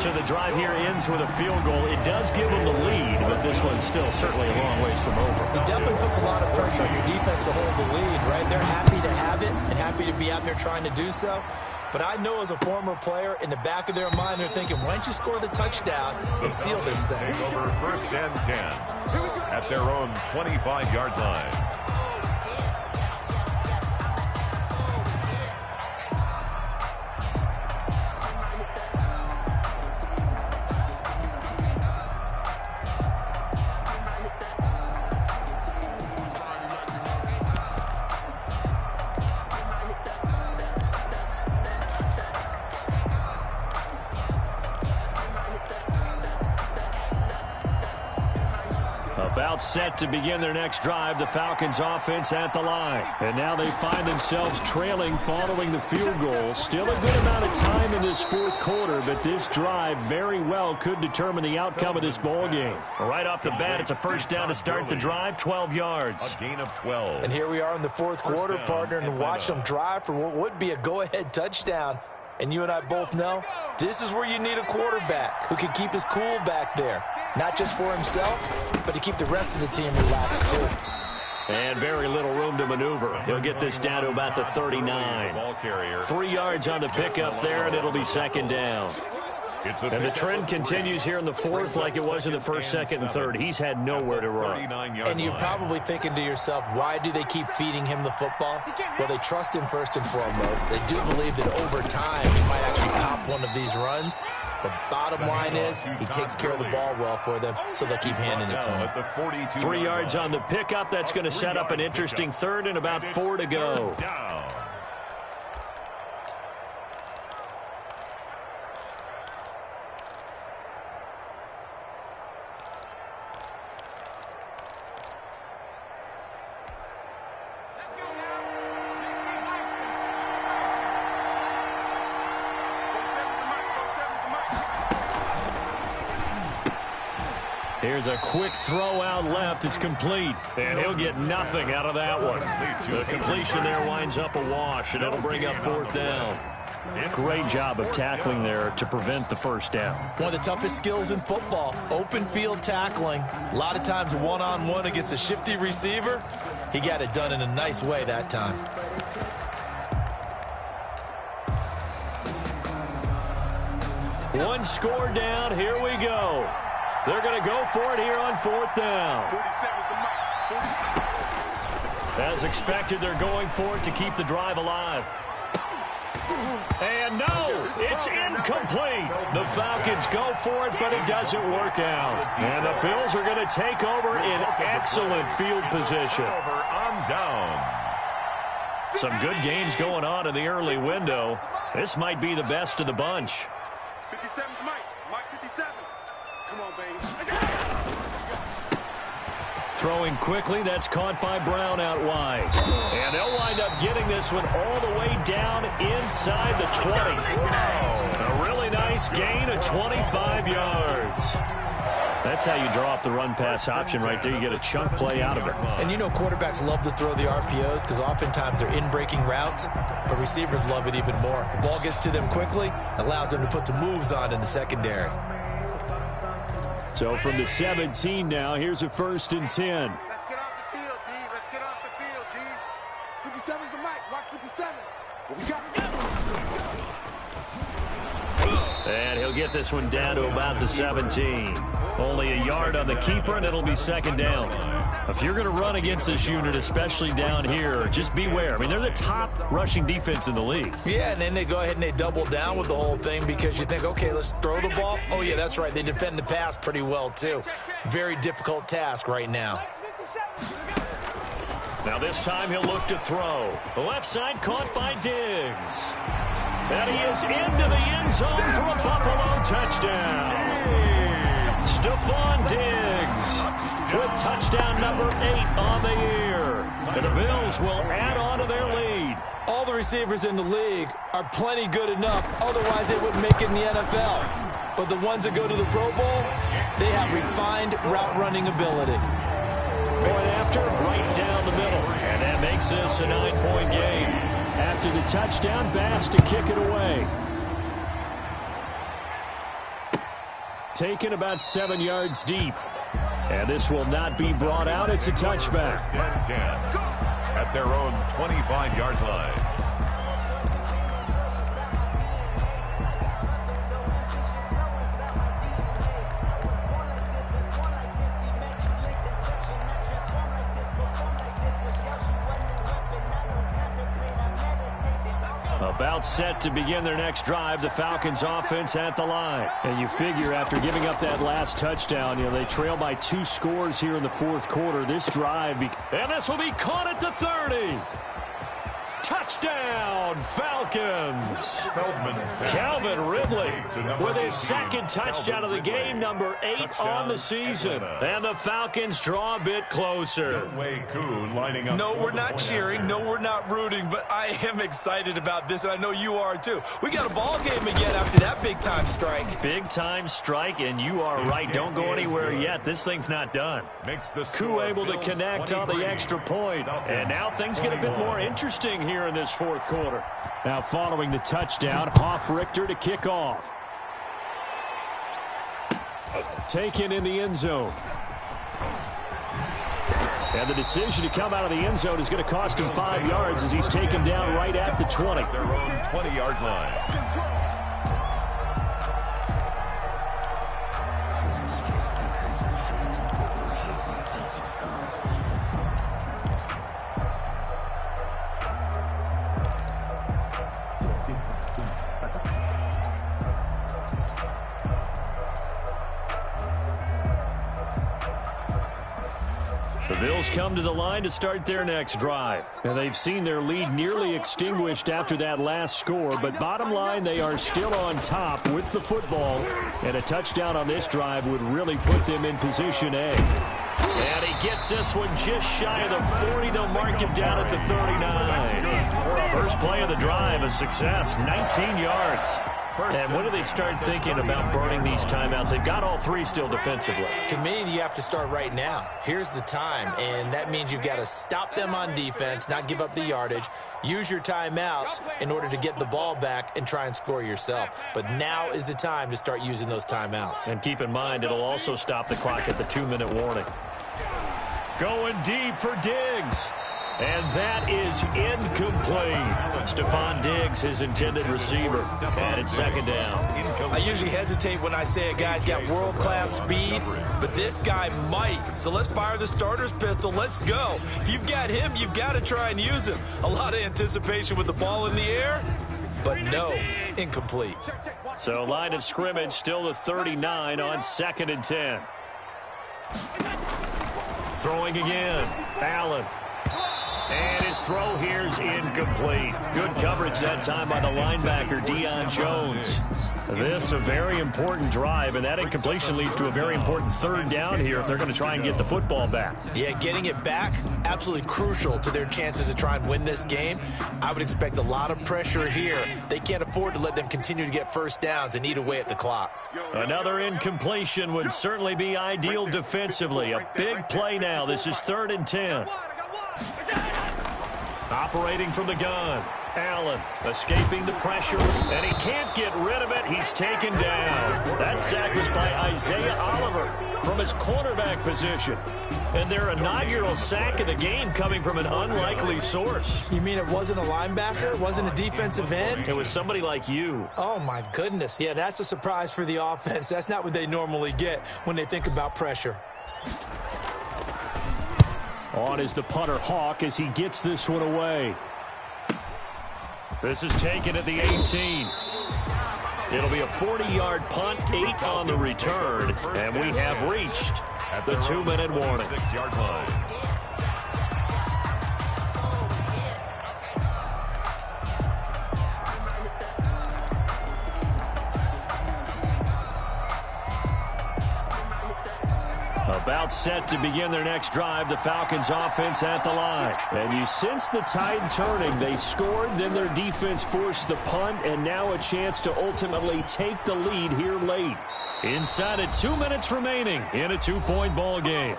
So the drive here ends with a field goal. It does give them the lead, but this one's still certainly a long ways from over. It definitely puts a lot of pressure on your defense to hold the lead, right? They're happy to have it and happy to be out there trying to do so. But I know as a former player, in the back of their mind, they're thinking, why don't you score the touchdown and seal this thing? Over 1st and 10 at their own 25-yard line. About set to begin their next drive, the Falcons offense at the line. And now they find themselves trailing following the field goal. Still a good amount of time in this 4th quarter, but this drive very well could determine the outcome of this ball game. Right off the bat, it's a 1st down to start the drive, 12 yards. A gain of 12. And here we are in the 4th quarter, partner, and watch them drive for what would be a go-ahead touchdown. And you and I both know this is where you need a quarterback who can keep his cool back there. Not just for himself, but to keep the rest of the team relaxed, too. And very little room to maneuver. He'll get this down to about the 39. 3 yards on the pickup there, and it'll be 2nd down. And the trend continues here in the 4th like it was in the 1st, 2nd, and 3rd. He's had nowhere to run. And you're probably thinking to yourself, why do they keep feeding him the football? Well, they trust him first and foremost. They do believe that over time he might actually pop one of these runs. The bottom line is he takes care of the ball well for them, so they'll keep handing it to him. 3 yards on the pickup. That's going to set up an interesting 3rd and about 4 to go. Here's a quick throw out left. It's complete. And he'll get nothing out of that one. The completion there winds up a wash, and it'll bring up 4th down. Great job of tackling there to prevent the 1st down. One of the toughest skills in football, open field tackling. A lot of times one-on-one against a shifty receiver. He got it done in a nice way that time. One score down. Here we go. They're going to go for it here on 4th down. As expected, they're going for it to keep the drive alive. And no, it's incomplete. The Falcons go for it, but it doesn't work out. And the Bills are going to take over in excellent field position. On downs. Some good games going on in the early window. This might be the best of the bunch. 57's Mike. Mike 57. Come Come on, baby. Throwing quickly, that's caught by Brown out wide. And they'll wind up getting this one all the way down inside the 20. A really nice gain of 25 yards. That's how you draw up the run-pass option right there. You get a chunk play out of it. And you know quarterbacks love to throw the RPOs because oftentimes they're in-breaking routes, but receivers love it even more. The ball gets to them quickly, allows them to put some moves on in the secondary. So from the 17 now, here's a 1st and 10. Let's get off the field, D. Let's get off the field, D. 57's the mic. Watch 57. What we got? And he'll get this one down to about the 17. Only a yard on the keeper, and it'll be 2nd down. If you're going to run against this unit, especially down here, just beware. I mean, they're the top rushing defense in the league. Yeah, and then they go ahead and they double down with the whole thing because you think, okay, let's throw the ball. Oh, yeah, that's right. They defend the pass pretty well, too. Very difficult task right now. Now this time he'll look to throw. The left side caught by Diggs. And he is into the end zone for a Buffalo touchdown. Stephon Diggs with touchdown number 8 on the year. And the Bills will add on to their lead. All the receivers in the league are plenty good enough. Otherwise, they wouldn't make it in the NFL. But the ones that go to the Pro Bowl, they have refined route running ability. Point after, right down the middle. And that makes this a 9-point game. After the touchdown, Bass to kick it away. Taken about 7 yards deep. And this will not be brought out. It's a touchback. 1st and 10 at their own 25-yard line. About set to begin their next drive, the Falcons offense at the line. And you figure after giving up that last touchdown, they trail by 2 scores here in the 4th quarter. This drive, and this will be caught at the 30. Touchdown, Falcons. Calvin Ridley with his 2nd touchdown of the game, number 8 on the season. And the Falcons draw a bit closer. No, we're not cheering. No, we're not rooting. But I am excited about this, and I know you are too. We got a ball game again after that big-time strike. Big-time strike, and you are right. Don't go anywhere yet. This thing's not done. Koo able to connect on the extra point. And now things get a bit more interesting here in this 4th quarter. Now following the touchdown, Richter to kick off. Taken in the end zone. And the decision to come out of the end zone is going to cost him 5 yards as he's taken down right at the 20. Their own 20-yard line. The Bills come to the line to start their next drive. And they've seen their lead nearly extinguished after that last score. But bottom line, they are still on top with the football. And a touchdown on this drive would really put them in position A. And he gets this one just shy of the 40. They'll mark him down at the 39. First play of the drive, a success, 19 yards. And when do they start thinking about burning these timeouts? They've got all 3 still defensively. To me, you have to start right now. Here's the time, and that means you've got to stop them on defense, not give up the yardage, use your timeouts in order to get the ball back and try and score yourself. But now is the time to start using those timeouts. And keep in mind, it'll also stop the clock at the 2-minute warning. Going deep for Diggs. And that is incomplete. Stephon Diggs, his intended receiver. And it's 2nd down. I usually hesitate when I say a guy's got world-class speed, but this guy might. So let's fire the starter's pistol. Let's go. If you've got him, you've got to try and use him. A lot of anticipation with the ball in the air, but no, incomplete. So line of scrimmage still the 39 on 2nd and 10. Throwing again. Allen. And his throw here is incomplete. Good coverage that time by the linebacker, Deion Jones. This a very important drive, and that incompletion leads to a very important third down here if they're going to try and get the football back. Yeah, getting it back, absolutely crucial to their chances to try and win this game. I would expect a lot of pressure here. They can't afford to let them continue to get first downs and eat away at the clock. Another incompletion would certainly be ideal defensively. A big play now. This is 3rd and 10. Operating from the gun. Allen escaping the pressure, and he can't get rid of it. He's taken down. That sack was by Isaiah Oliver from his cornerback position. And their inaugural sack of the game coming from an unlikely source. You mean it wasn't a linebacker? It wasn't a defensive end? It was somebody like you. Oh, my goodness. Yeah, that's a surprise for the offense. That's not what they normally get when they think about pressure. On is the punter Hawk as he gets this one away. This is taken at the 18. It'll be a 40-yard punt, 8 on the return, and we have reached the 2-minute warning. 6-yard line. About set to begin their next drive, the Falcons offense at the line. And you sense the tide turning. They scored, then their defense forced the punt, and now a chance to ultimately take the lead here late. Inside of 2 minutes remaining in a 2-point ball game.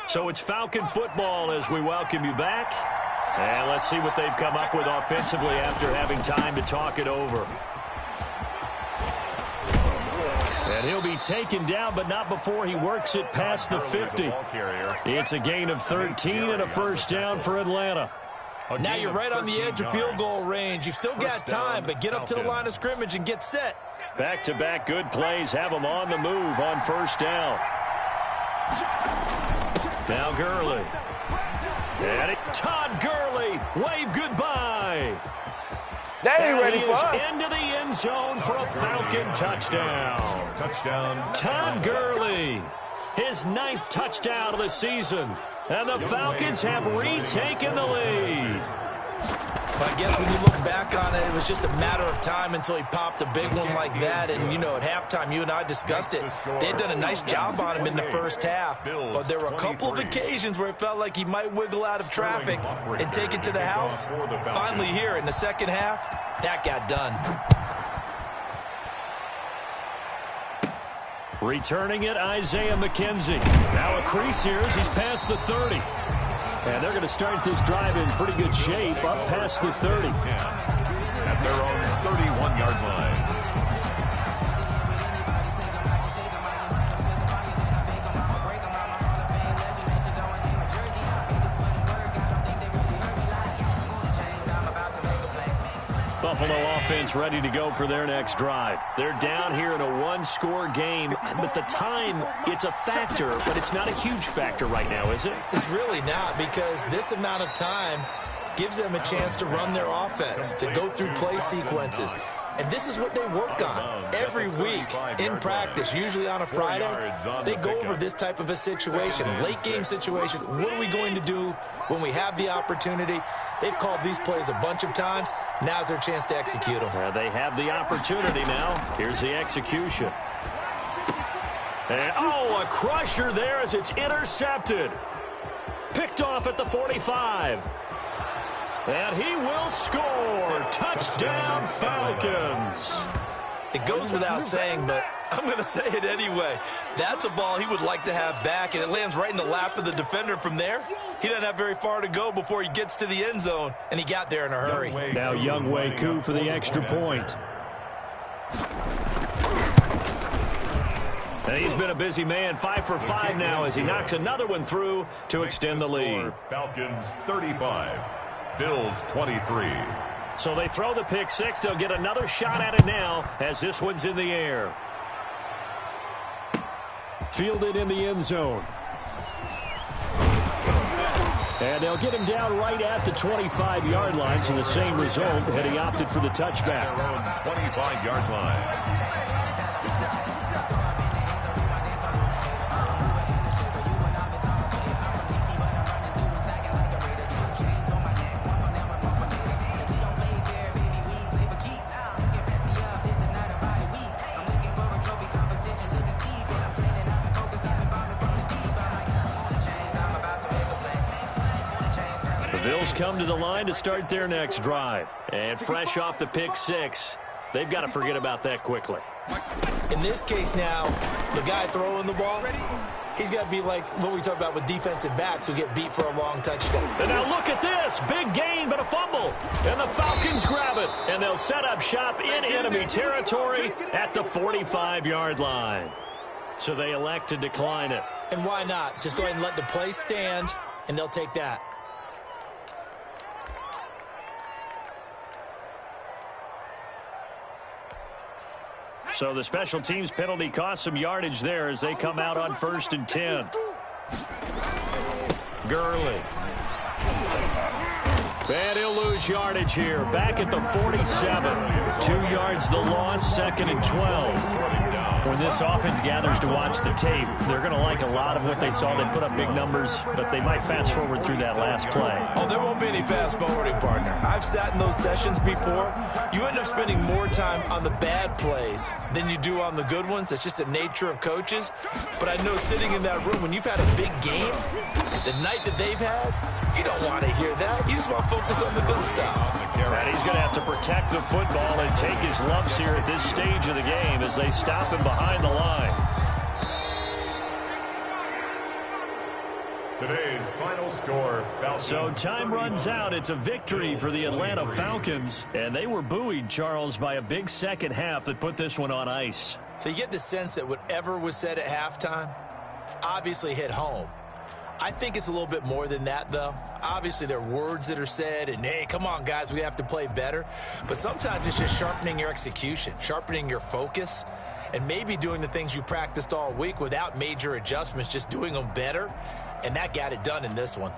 So it's Falcon football as we welcome you back. And let's see what they've come up with offensively after having time to talk it over. And he'll be taken down, but not before he works it past the 50. It's a gain of 13 and a first down for Atlanta. Now you're right on the edge of field goal range. You've still got time, but get up to the line of scrimmage and get set. Back-to-back good plays have them on the move on first down. Now Gurley. And Todd Gurley, wave goodbye. They ain't ready for us. Into the end zone for a Falcon touchdown. Todd Gurley, his 9th touchdown of the season. And the Falcons have retaken the lead. But I guess when you look back on it, it was just a matter of time until he popped a big one like that. And, you know, at halftime, you and I discussed it. They had done a nice job on him in the first half. But there were a couple of occasions where it felt like he might wiggle out of traffic and take it to the house. Finally here in the second half, that got done. Returning it, Isaiah McKenzie. Now a crease here as he's past the 30. And they're going to start this drive in pretty good shape, up past the 30. At their own 31-yard line. Buffalo offense ready to go for their next drive. They're down here in a 1-score game, but the time, it's a factor, but it's not a huge factor right now, is it? It's really not, because this amount of time gives them a chance to run their offense, to go through play sequences. And this is what they work on every week in practice, usually on a Friday. They go over this type of a situation, late game situation. What are we going to do when we have the opportunity? They've called these plays a bunch of times. Now's their chance to execute them. They have the opportunity now. Here's the execution. And, a crusher there as it's intercepted. Picked off at the 45. And he will score. Touchdown, Falcons. It goes without saying, but I'm going to say it anyway. That's a ball he would like to have back, and it lands right in the lap of the defender from there. He doesn't have very far to go before he gets to the end zone, and he got there in a hurry. Now Younghoe Koo for the extra point. And he's been a busy man, 5 for 5 now as he knocks another one through to extend the lead. Falcons 35, Bills 23. So they throw the pick six. They'll get another shot at it now as this one's in the air. Fielded in the end zone. And they'll get him down right at the 25-yard line, so the same result, and he opted for the touchback. 25-yard line. Bills come to the line to start their next drive. And fresh off the pick six, they've got to forget about that quickly. In this case now, the guy throwing the ball, he's got to be like what we talk about with defensive backs who get beat for a long touchdown. And now look at this. Big gain, but a fumble. And the Falcons grab it. And they'll set up shop in enemy territory at the 45-yard line. So they elect to decline it. And why not? Just go ahead and let the play stand, and they'll take that. So the special teams penalty cost some yardage there as they come out on 1st and 10. Gurley. And he'll lose yardage here. Back at the 47. 2 yards the loss, 2nd and 12. When this offense gathers to watch the tape, they're going to like a lot of what they saw. They put up big numbers, but they might fast forward through that last play. Oh, there won't be any fast forwarding, partner. I've sat in those sessions before. You end up spending more time on the bad plays than you do on the good ones. It's just the nature of coaches. But I know sitting in that room, when you've had a big game, the night that they've had, you don't want to hear that. You just want to focus on the good stuff. And he's going to have to protect the football and take his lumps here at this stage of the game as they stop him behind the line. Today's final score. So time runs out. It's a victory for the Atlanta Falcons. And they were buoyed, Charles, by a big second half that put this one on ice. So you get the sense that whatever was said at halftime obviously hit home. I think it's a little bit more than that, though. Obviously, there are words that are said, and, hey, come on, guys, we have to play better. But sometimes it's just sharpening your execution, sharpening your focus, and maybe doing the things you practiced all week without major adjustments, just doing them better. And that got it done in this one.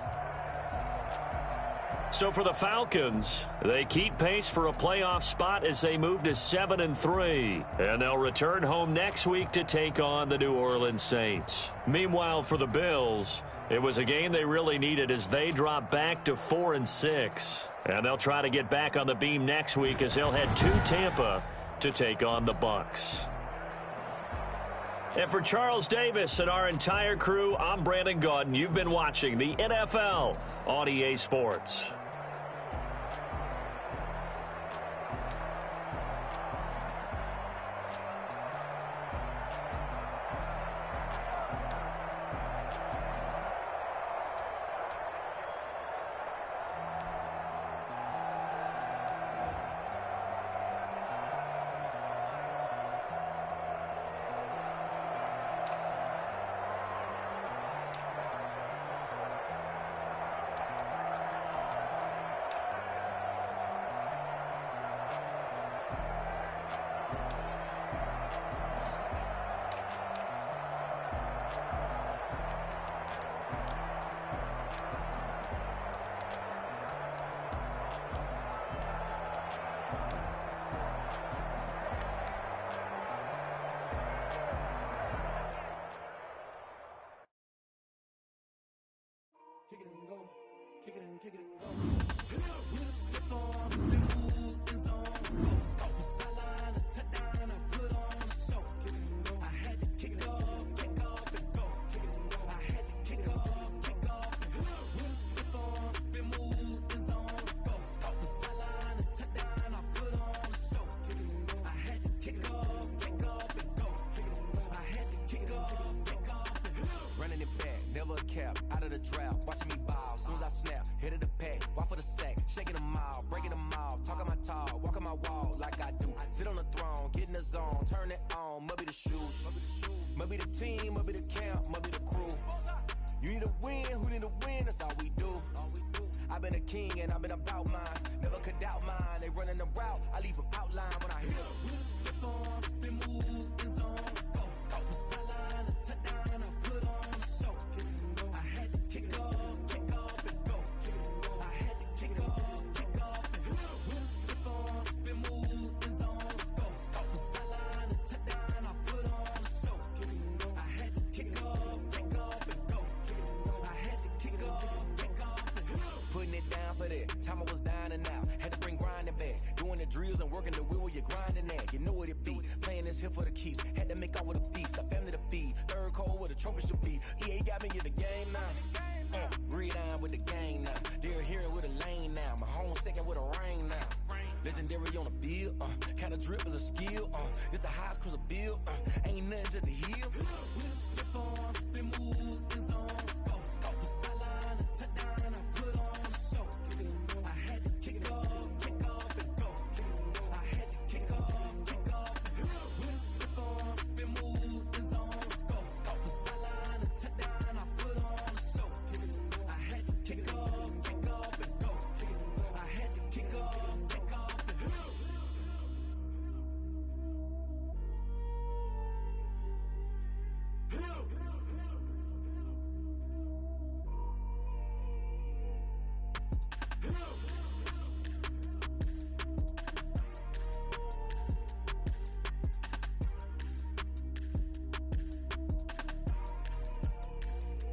So for the Falcons, they keep pace for a playoff spot as they move to 7-3. And they'll return home next week to take on the New Orleans Saints. Meanwhile, for the Bills, it was a game they really needed as they drop back to 4-6. And they'll try to get back on the beam next week as they'll head to Tampa to take on the Bucs. And for Charles Davis and our entire crew, I'm Brandon Gaudin. You've been watching the NFL on EA Sports. time I was dining out. Had to bring grinding back. Doing the drills and working the wheel where you're grinding at. You know what it be. Playing this here for the keeps. Had to make off with a feast. A family to feed. Third cold where the trophy should be. EA got me in the game now. Breed on with the gang now. They're here with a lane now. My home second with a ring now. Legendary on the field. Kinda drip is a skill. It's the highest cruiser bill. Ain't nothing just the hill. Slip on, spin move, is on. Scope for sideline, a touchdown. I put on the show. I had to kick off and go. I had to kick off and go. Slip on, spin move, is on. Scope for sideline, a touchdown. I put on the show. I had to kick off and go. I had to kick off and go.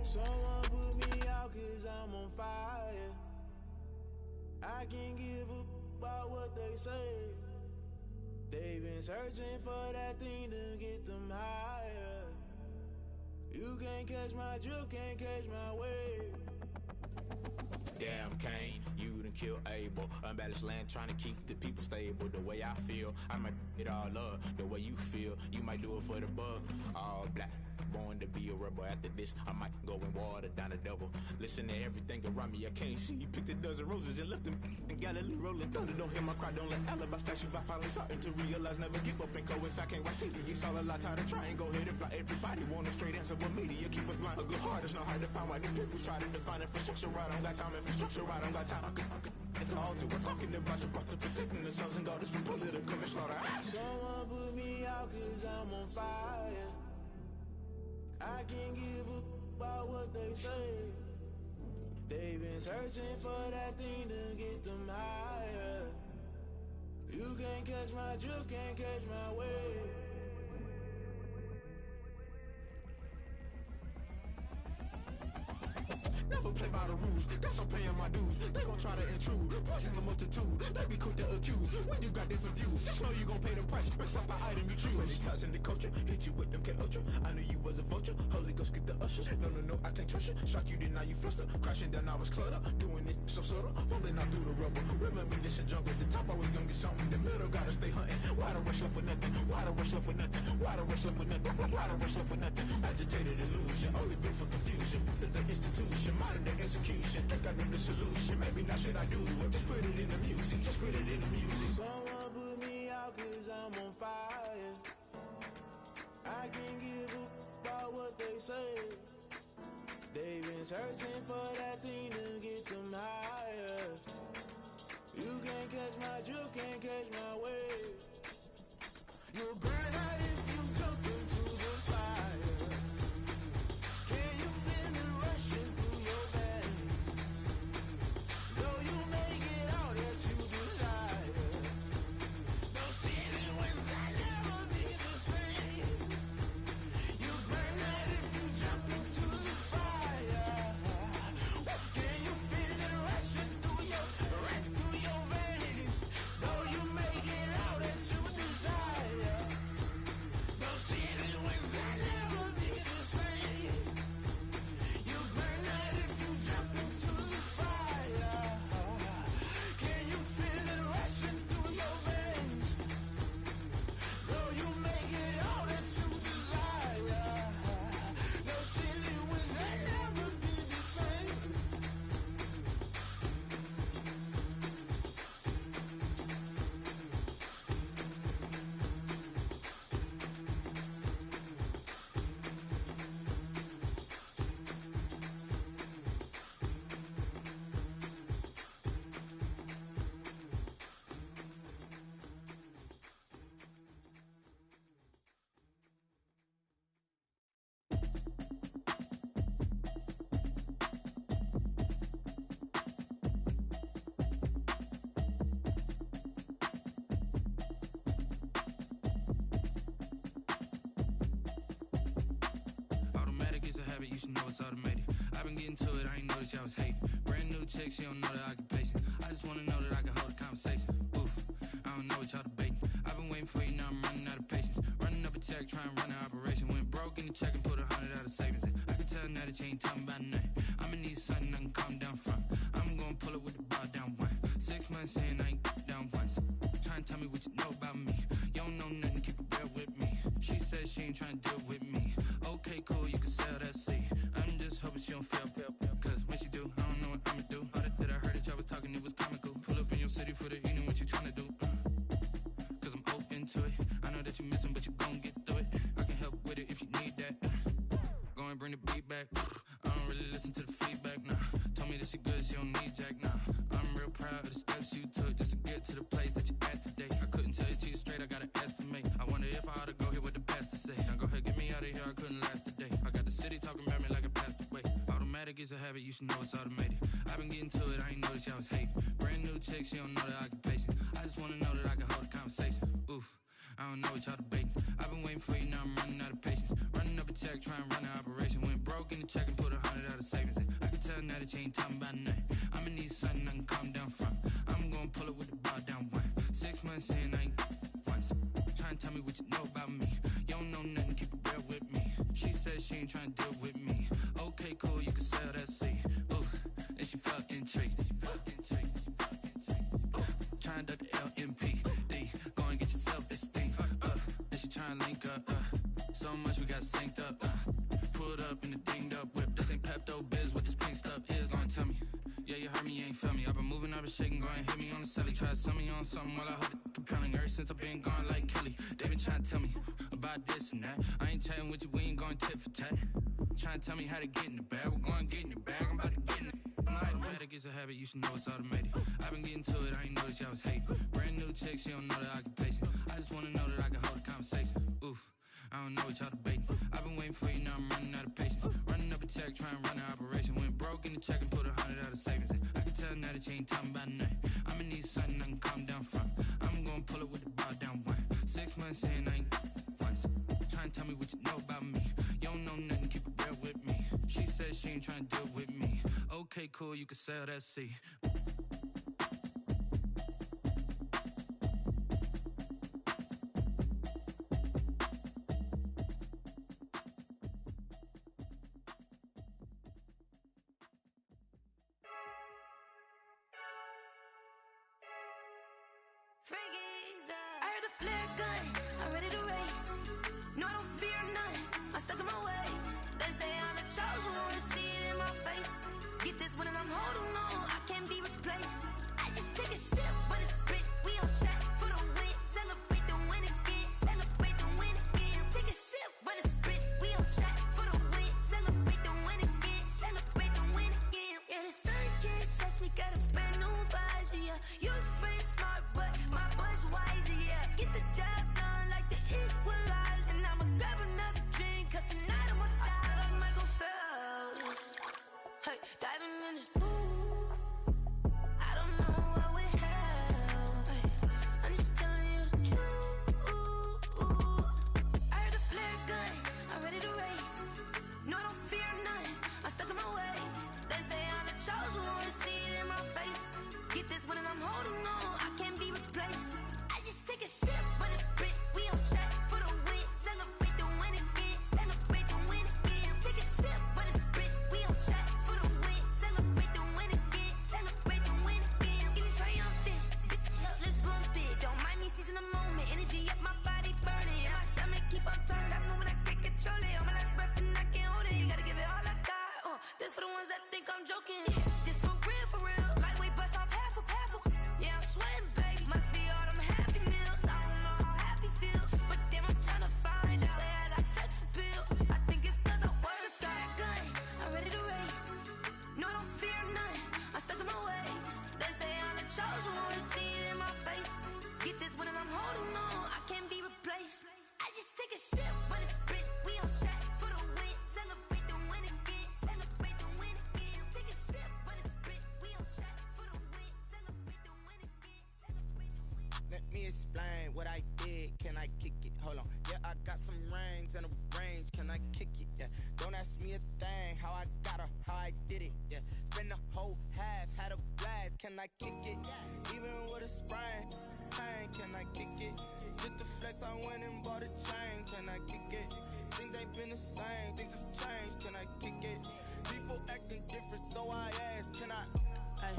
Someone put me out 'cause I'm on fire. I can't give a about what they say. They've been searching for that thing to get them higher. You can't catch my drift, can't catch my wave. Damn, Kane, you done killed Abel. Unbalanced land, trying to keep the people stable. The way I feel, I might it all up. The way you feel, you might do it for the bug. All black, born to be a rebel. After this, I might go and water down the devil. Listen to everything around me, I can't see. Picked a dozen roses and left them in Galilee rolling thunder. Don't hear my cry, don't let alibis flash. If I finally starting to realize, never give up and coincide. I can't watch TV, it's all a lot. Tired of trying, go ahead and fly. Everybody want a straight answer, but media keep us blind. A good heart is not hard to find. Why the people try to define infrastructure right? I don't got time, infrastructure right, I don't got time. I could talk to. We're talking about your to protecting the sons and daughters from political and slaughter. Someone put me out 'cause I'm on fire. I can't give a about what they say. They've been searching for that thing to get them higher. You can't catch my drift, can't catch my wave. Never play by the rules, guess I'm paying my dues. They gon' try to intrude, poison the multitude. They be quick to accuse, when you got different views. Just know you gon' pay the price, based off the item you choose. When it ties in the culture, hit you with MK Ultra. I knew you was a vulture, Holy Ghost get the ushers. No, I can't trust you. Shock you, then now you fluster. Crashing down, I was cluttered. Doing this so subtle, fumbling out through the rubble. Remember this in jungle, the top always gonna get something. In the middle, gotta stay hunting. Why the rush up for nothing? Why the rush up for nothing? Why the rush up for nothing? Why the rush up for nothing? Agitated illusion, only built for confusion. The institution, modern day execution. Think I know the solution. Maybe not should I do it? Just put it in the music. Just put it in the music. Someone put me out 'cause I'm on fire. I can't give a about what they say. They've been searching for that thing to get them higher. You can't catch my drift, can't catch my wave. You'll burn out if you jump into the fire. Can you feel it rushing through your veins? Though you make it all that you desire. Those feelings will never be the same. You burn out if you jump into the fire. Can you feel it rushing through your veins? Though you make it all that you desire. Those feelings will never be the same. You burn out if you jump into the fire. Can you feel it rushing through your veins? Though you make it all that you desire. Those feelings will never be the same. Automatic is a habit, you should know it's automated. I've been getting to it, I ain't noticed y'all was hating. Brand new chick, she don't know the occupation. I just wanna know that I can hold a conversation. Ooh, I don't know what y'all debating. I've been waiting for you, now I'm running out of patience. Running up a check, trying to run an operation. Went broke in the check and put 100 out of savings in. I can tell now that you ain't talking about nothing. I'ma need something I can calm down from. I'm gonna pull it with the bar down one. 6 months in, I ain't down once. Trying to tell me what you know about me. You don't know nothing, keep it real with me. She said she ain't trying to deal with me. Okay, cool, you can sell that seat. I'm just hoping she don't fail. Cause when she do, I don't know what I'ma do. All that I heard that y'all was talking, it was comical. Pull up in your city for the evening, what you trying to do? Cause I'm open to it. I know that you missing, but you gon' get through it. I can help with it if you need that. Go and bring the beat back. I don't really listen to the feedback, nah. Told me that she good, she don't need jack, nah. I'm real proud of the steps you took just to get to the place that you at today. I couldn't tell you to you straight, I gotta estimate. I wonder if I ought to go here with the best to say. Now go ahead, get me out of here, I couldn't last a day. I got the city talking about me like I passed away. Automatic is a habit, you should know it's automated. I've been getting to it, I ain't noticed y'all was hating. Brand new chick, she don't know the occupation. I just wanna know that I can hold a conversation. Ooh, I don't know what y'all debating. I've been waiting for you, now I'm running out of patience. Running up a check, trying to run an operation. Went broke in the check and put 100 out of savings in. I can tell now that you ain't talking about nothing. I'ma need something I can calm down from. I'm gonna pull it with the bar down one. 6 months in, I ain't once. Trying to tell me what you know about me. You don't know nothing, keep it real with me. She said she ain't trying to deal with me. Okay, cool, you can sell that seat. Ooh, and she felt intrigued. Trying to duck the LMPD. Go and get your self-esteem. And she trying to link up. So much we got synced up. Pulled up in the dinged up whip. This ain't Pepto-Biz, what this pink stuff is. Gonna tell me. Yeah, you heard me, you ain't felt me. I've been moving, I've been shaking, go and hit me on the celly. Try to sell me on something while I hold it compelling. Ever since I've been gone like Kelly, they been trying to tell me about this and that. I ain't chatting with you, we ain't going tit for tat. Trying to tell me how to get in the bag. We're going to get in the bag, I'm about to get in it. Automatic is a habit, you should know it's automated. I've been getting to it, I ain't noticed y'all was hating. Brand new chick, she don't know the occupation. I just wanna know that I can hold a conversation. Ooh, I don't know what y'all debating. I've been waiting for you, now I'm running out of patience. Running up a check, trying to run an operation. Went broke in the check and put 100 out of savings in. I can tell now that you ain't talking about nothing. I'ma need something I can calm down from. I'm gonna pull it with the bar down one. 6 months in, I ain't once. Trying to tell me what you know about me. You don't know nothing, keep it real with me. She said she ain't trying to deal with me. Okay, cool, you can sell that seat. I heard a flare gun, I'm ready to race. No, I don't fear none, I'm stuck in my ways. They say I'm the chosen one, to see it in my face. Get this one and I'm holding on, I can't be replaced. I just take a sip when it's split, we on track for the win. Celebrate the win again, celebrate the win again. Take a sip when it's split, we on track for the win. Celebrate the win again, celebrate the win again. Yeah, the sun can't touch me, got a brand new visor, yeah. You're friend smart, but my buzz wiser, yeah. Get the job done like the equalizer. And I'ma grab another drink, cause tonight I'ma die like Michael Phelps. Hey, diving in this pool, I don't know what we have. Hey, I'm just telling you the truth. I heard a flare gun, I'm ready to race. No, I don't fear none, I'm stuck in my ways. They say I'm the chosen one, to see it in my face. Get this one and I'm holding on, I can't be replaced. I just take a sip when it's split, we on track for the win. Celebrate the win again, celebrate the win again. Take a sip when it's split, we on track for the win. Celebrate the win again, celebrate the win again. Getting triumphant, let's bump it. Don't mind me seizing the moment, energy up my body burning. And my stomach keep on turning, stop moving, I can't control it. On my last breath and I can't hold it, you gotta give it all I got. This for the ones that think I'm joking. This for real, lightweight bust off half a. Yeah, I'm sweating, baby. Must be all them happy meals. I don't know how happy feels, but damn, I'm trying to find out. Say I got sex appeal. I think it's cause I wear a flat gun. I'm ready to race. No, I don't fear none, I'm stuck in my ways. They say I'm the chosen one, to see it in my face. Get this one and I'm holding on, I can't be replaced. I just take a sip when it's split, we on track for the win. Celebrate the win again, celebrate the win again. Take a sip when it's split, we on track for the win. Celebrate the win again, celebrate the win. Let me explain what I did, can I kick it? Hold on, yeah, I got some rings and a range, can I kick it? Yeah, don't ask me a thing, how I got her, how I did it, yeah. Spend the whole half, had a blast, can can I kick it? Even with a sprain, pain, can I kick it? Just the flex, I went and bought a chain, can I kick it? Things ain't been the same, things have changed, can I kick it? People acting different, so I ask, can I? Hey,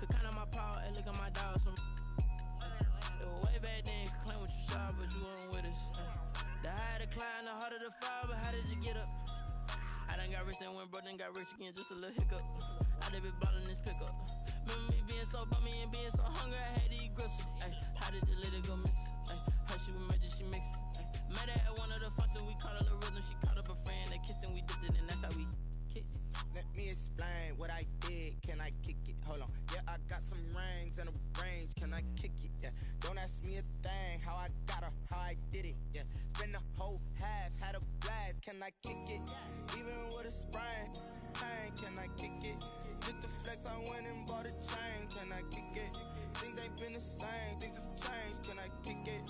could count on my power, and look at my dogs. It was way back then, could claim what you saw, but you weren't with us. The higher the climb, the harder the fall, but how did you get up? I done got rich and went broke, then got rich again, just a little hiccup. I done been ballin' this pickup. Remember me being so bummy and being so hungry, I had to eat gristle. Ay, how did you let it go miss? Ay, how she was magic, she mixed. Met her at one of the functions, we caught a little rhythm. She caught up a friend, they kissed and we dipped it, and that's how we kicked it. Let me explain what I did, can I kick it? Hold on, yeah, I got some rings and a range, can I kick it? Yeah, don't ask me a thing, how I got her, how I did it, yeah. Spend the whole half, had a blast, can I kick it? Even with a sprain, pain, can I kick it? Just the flex, I went and bought a chain, can I kick it? Things ain't been the same, things have changed, can I kick it?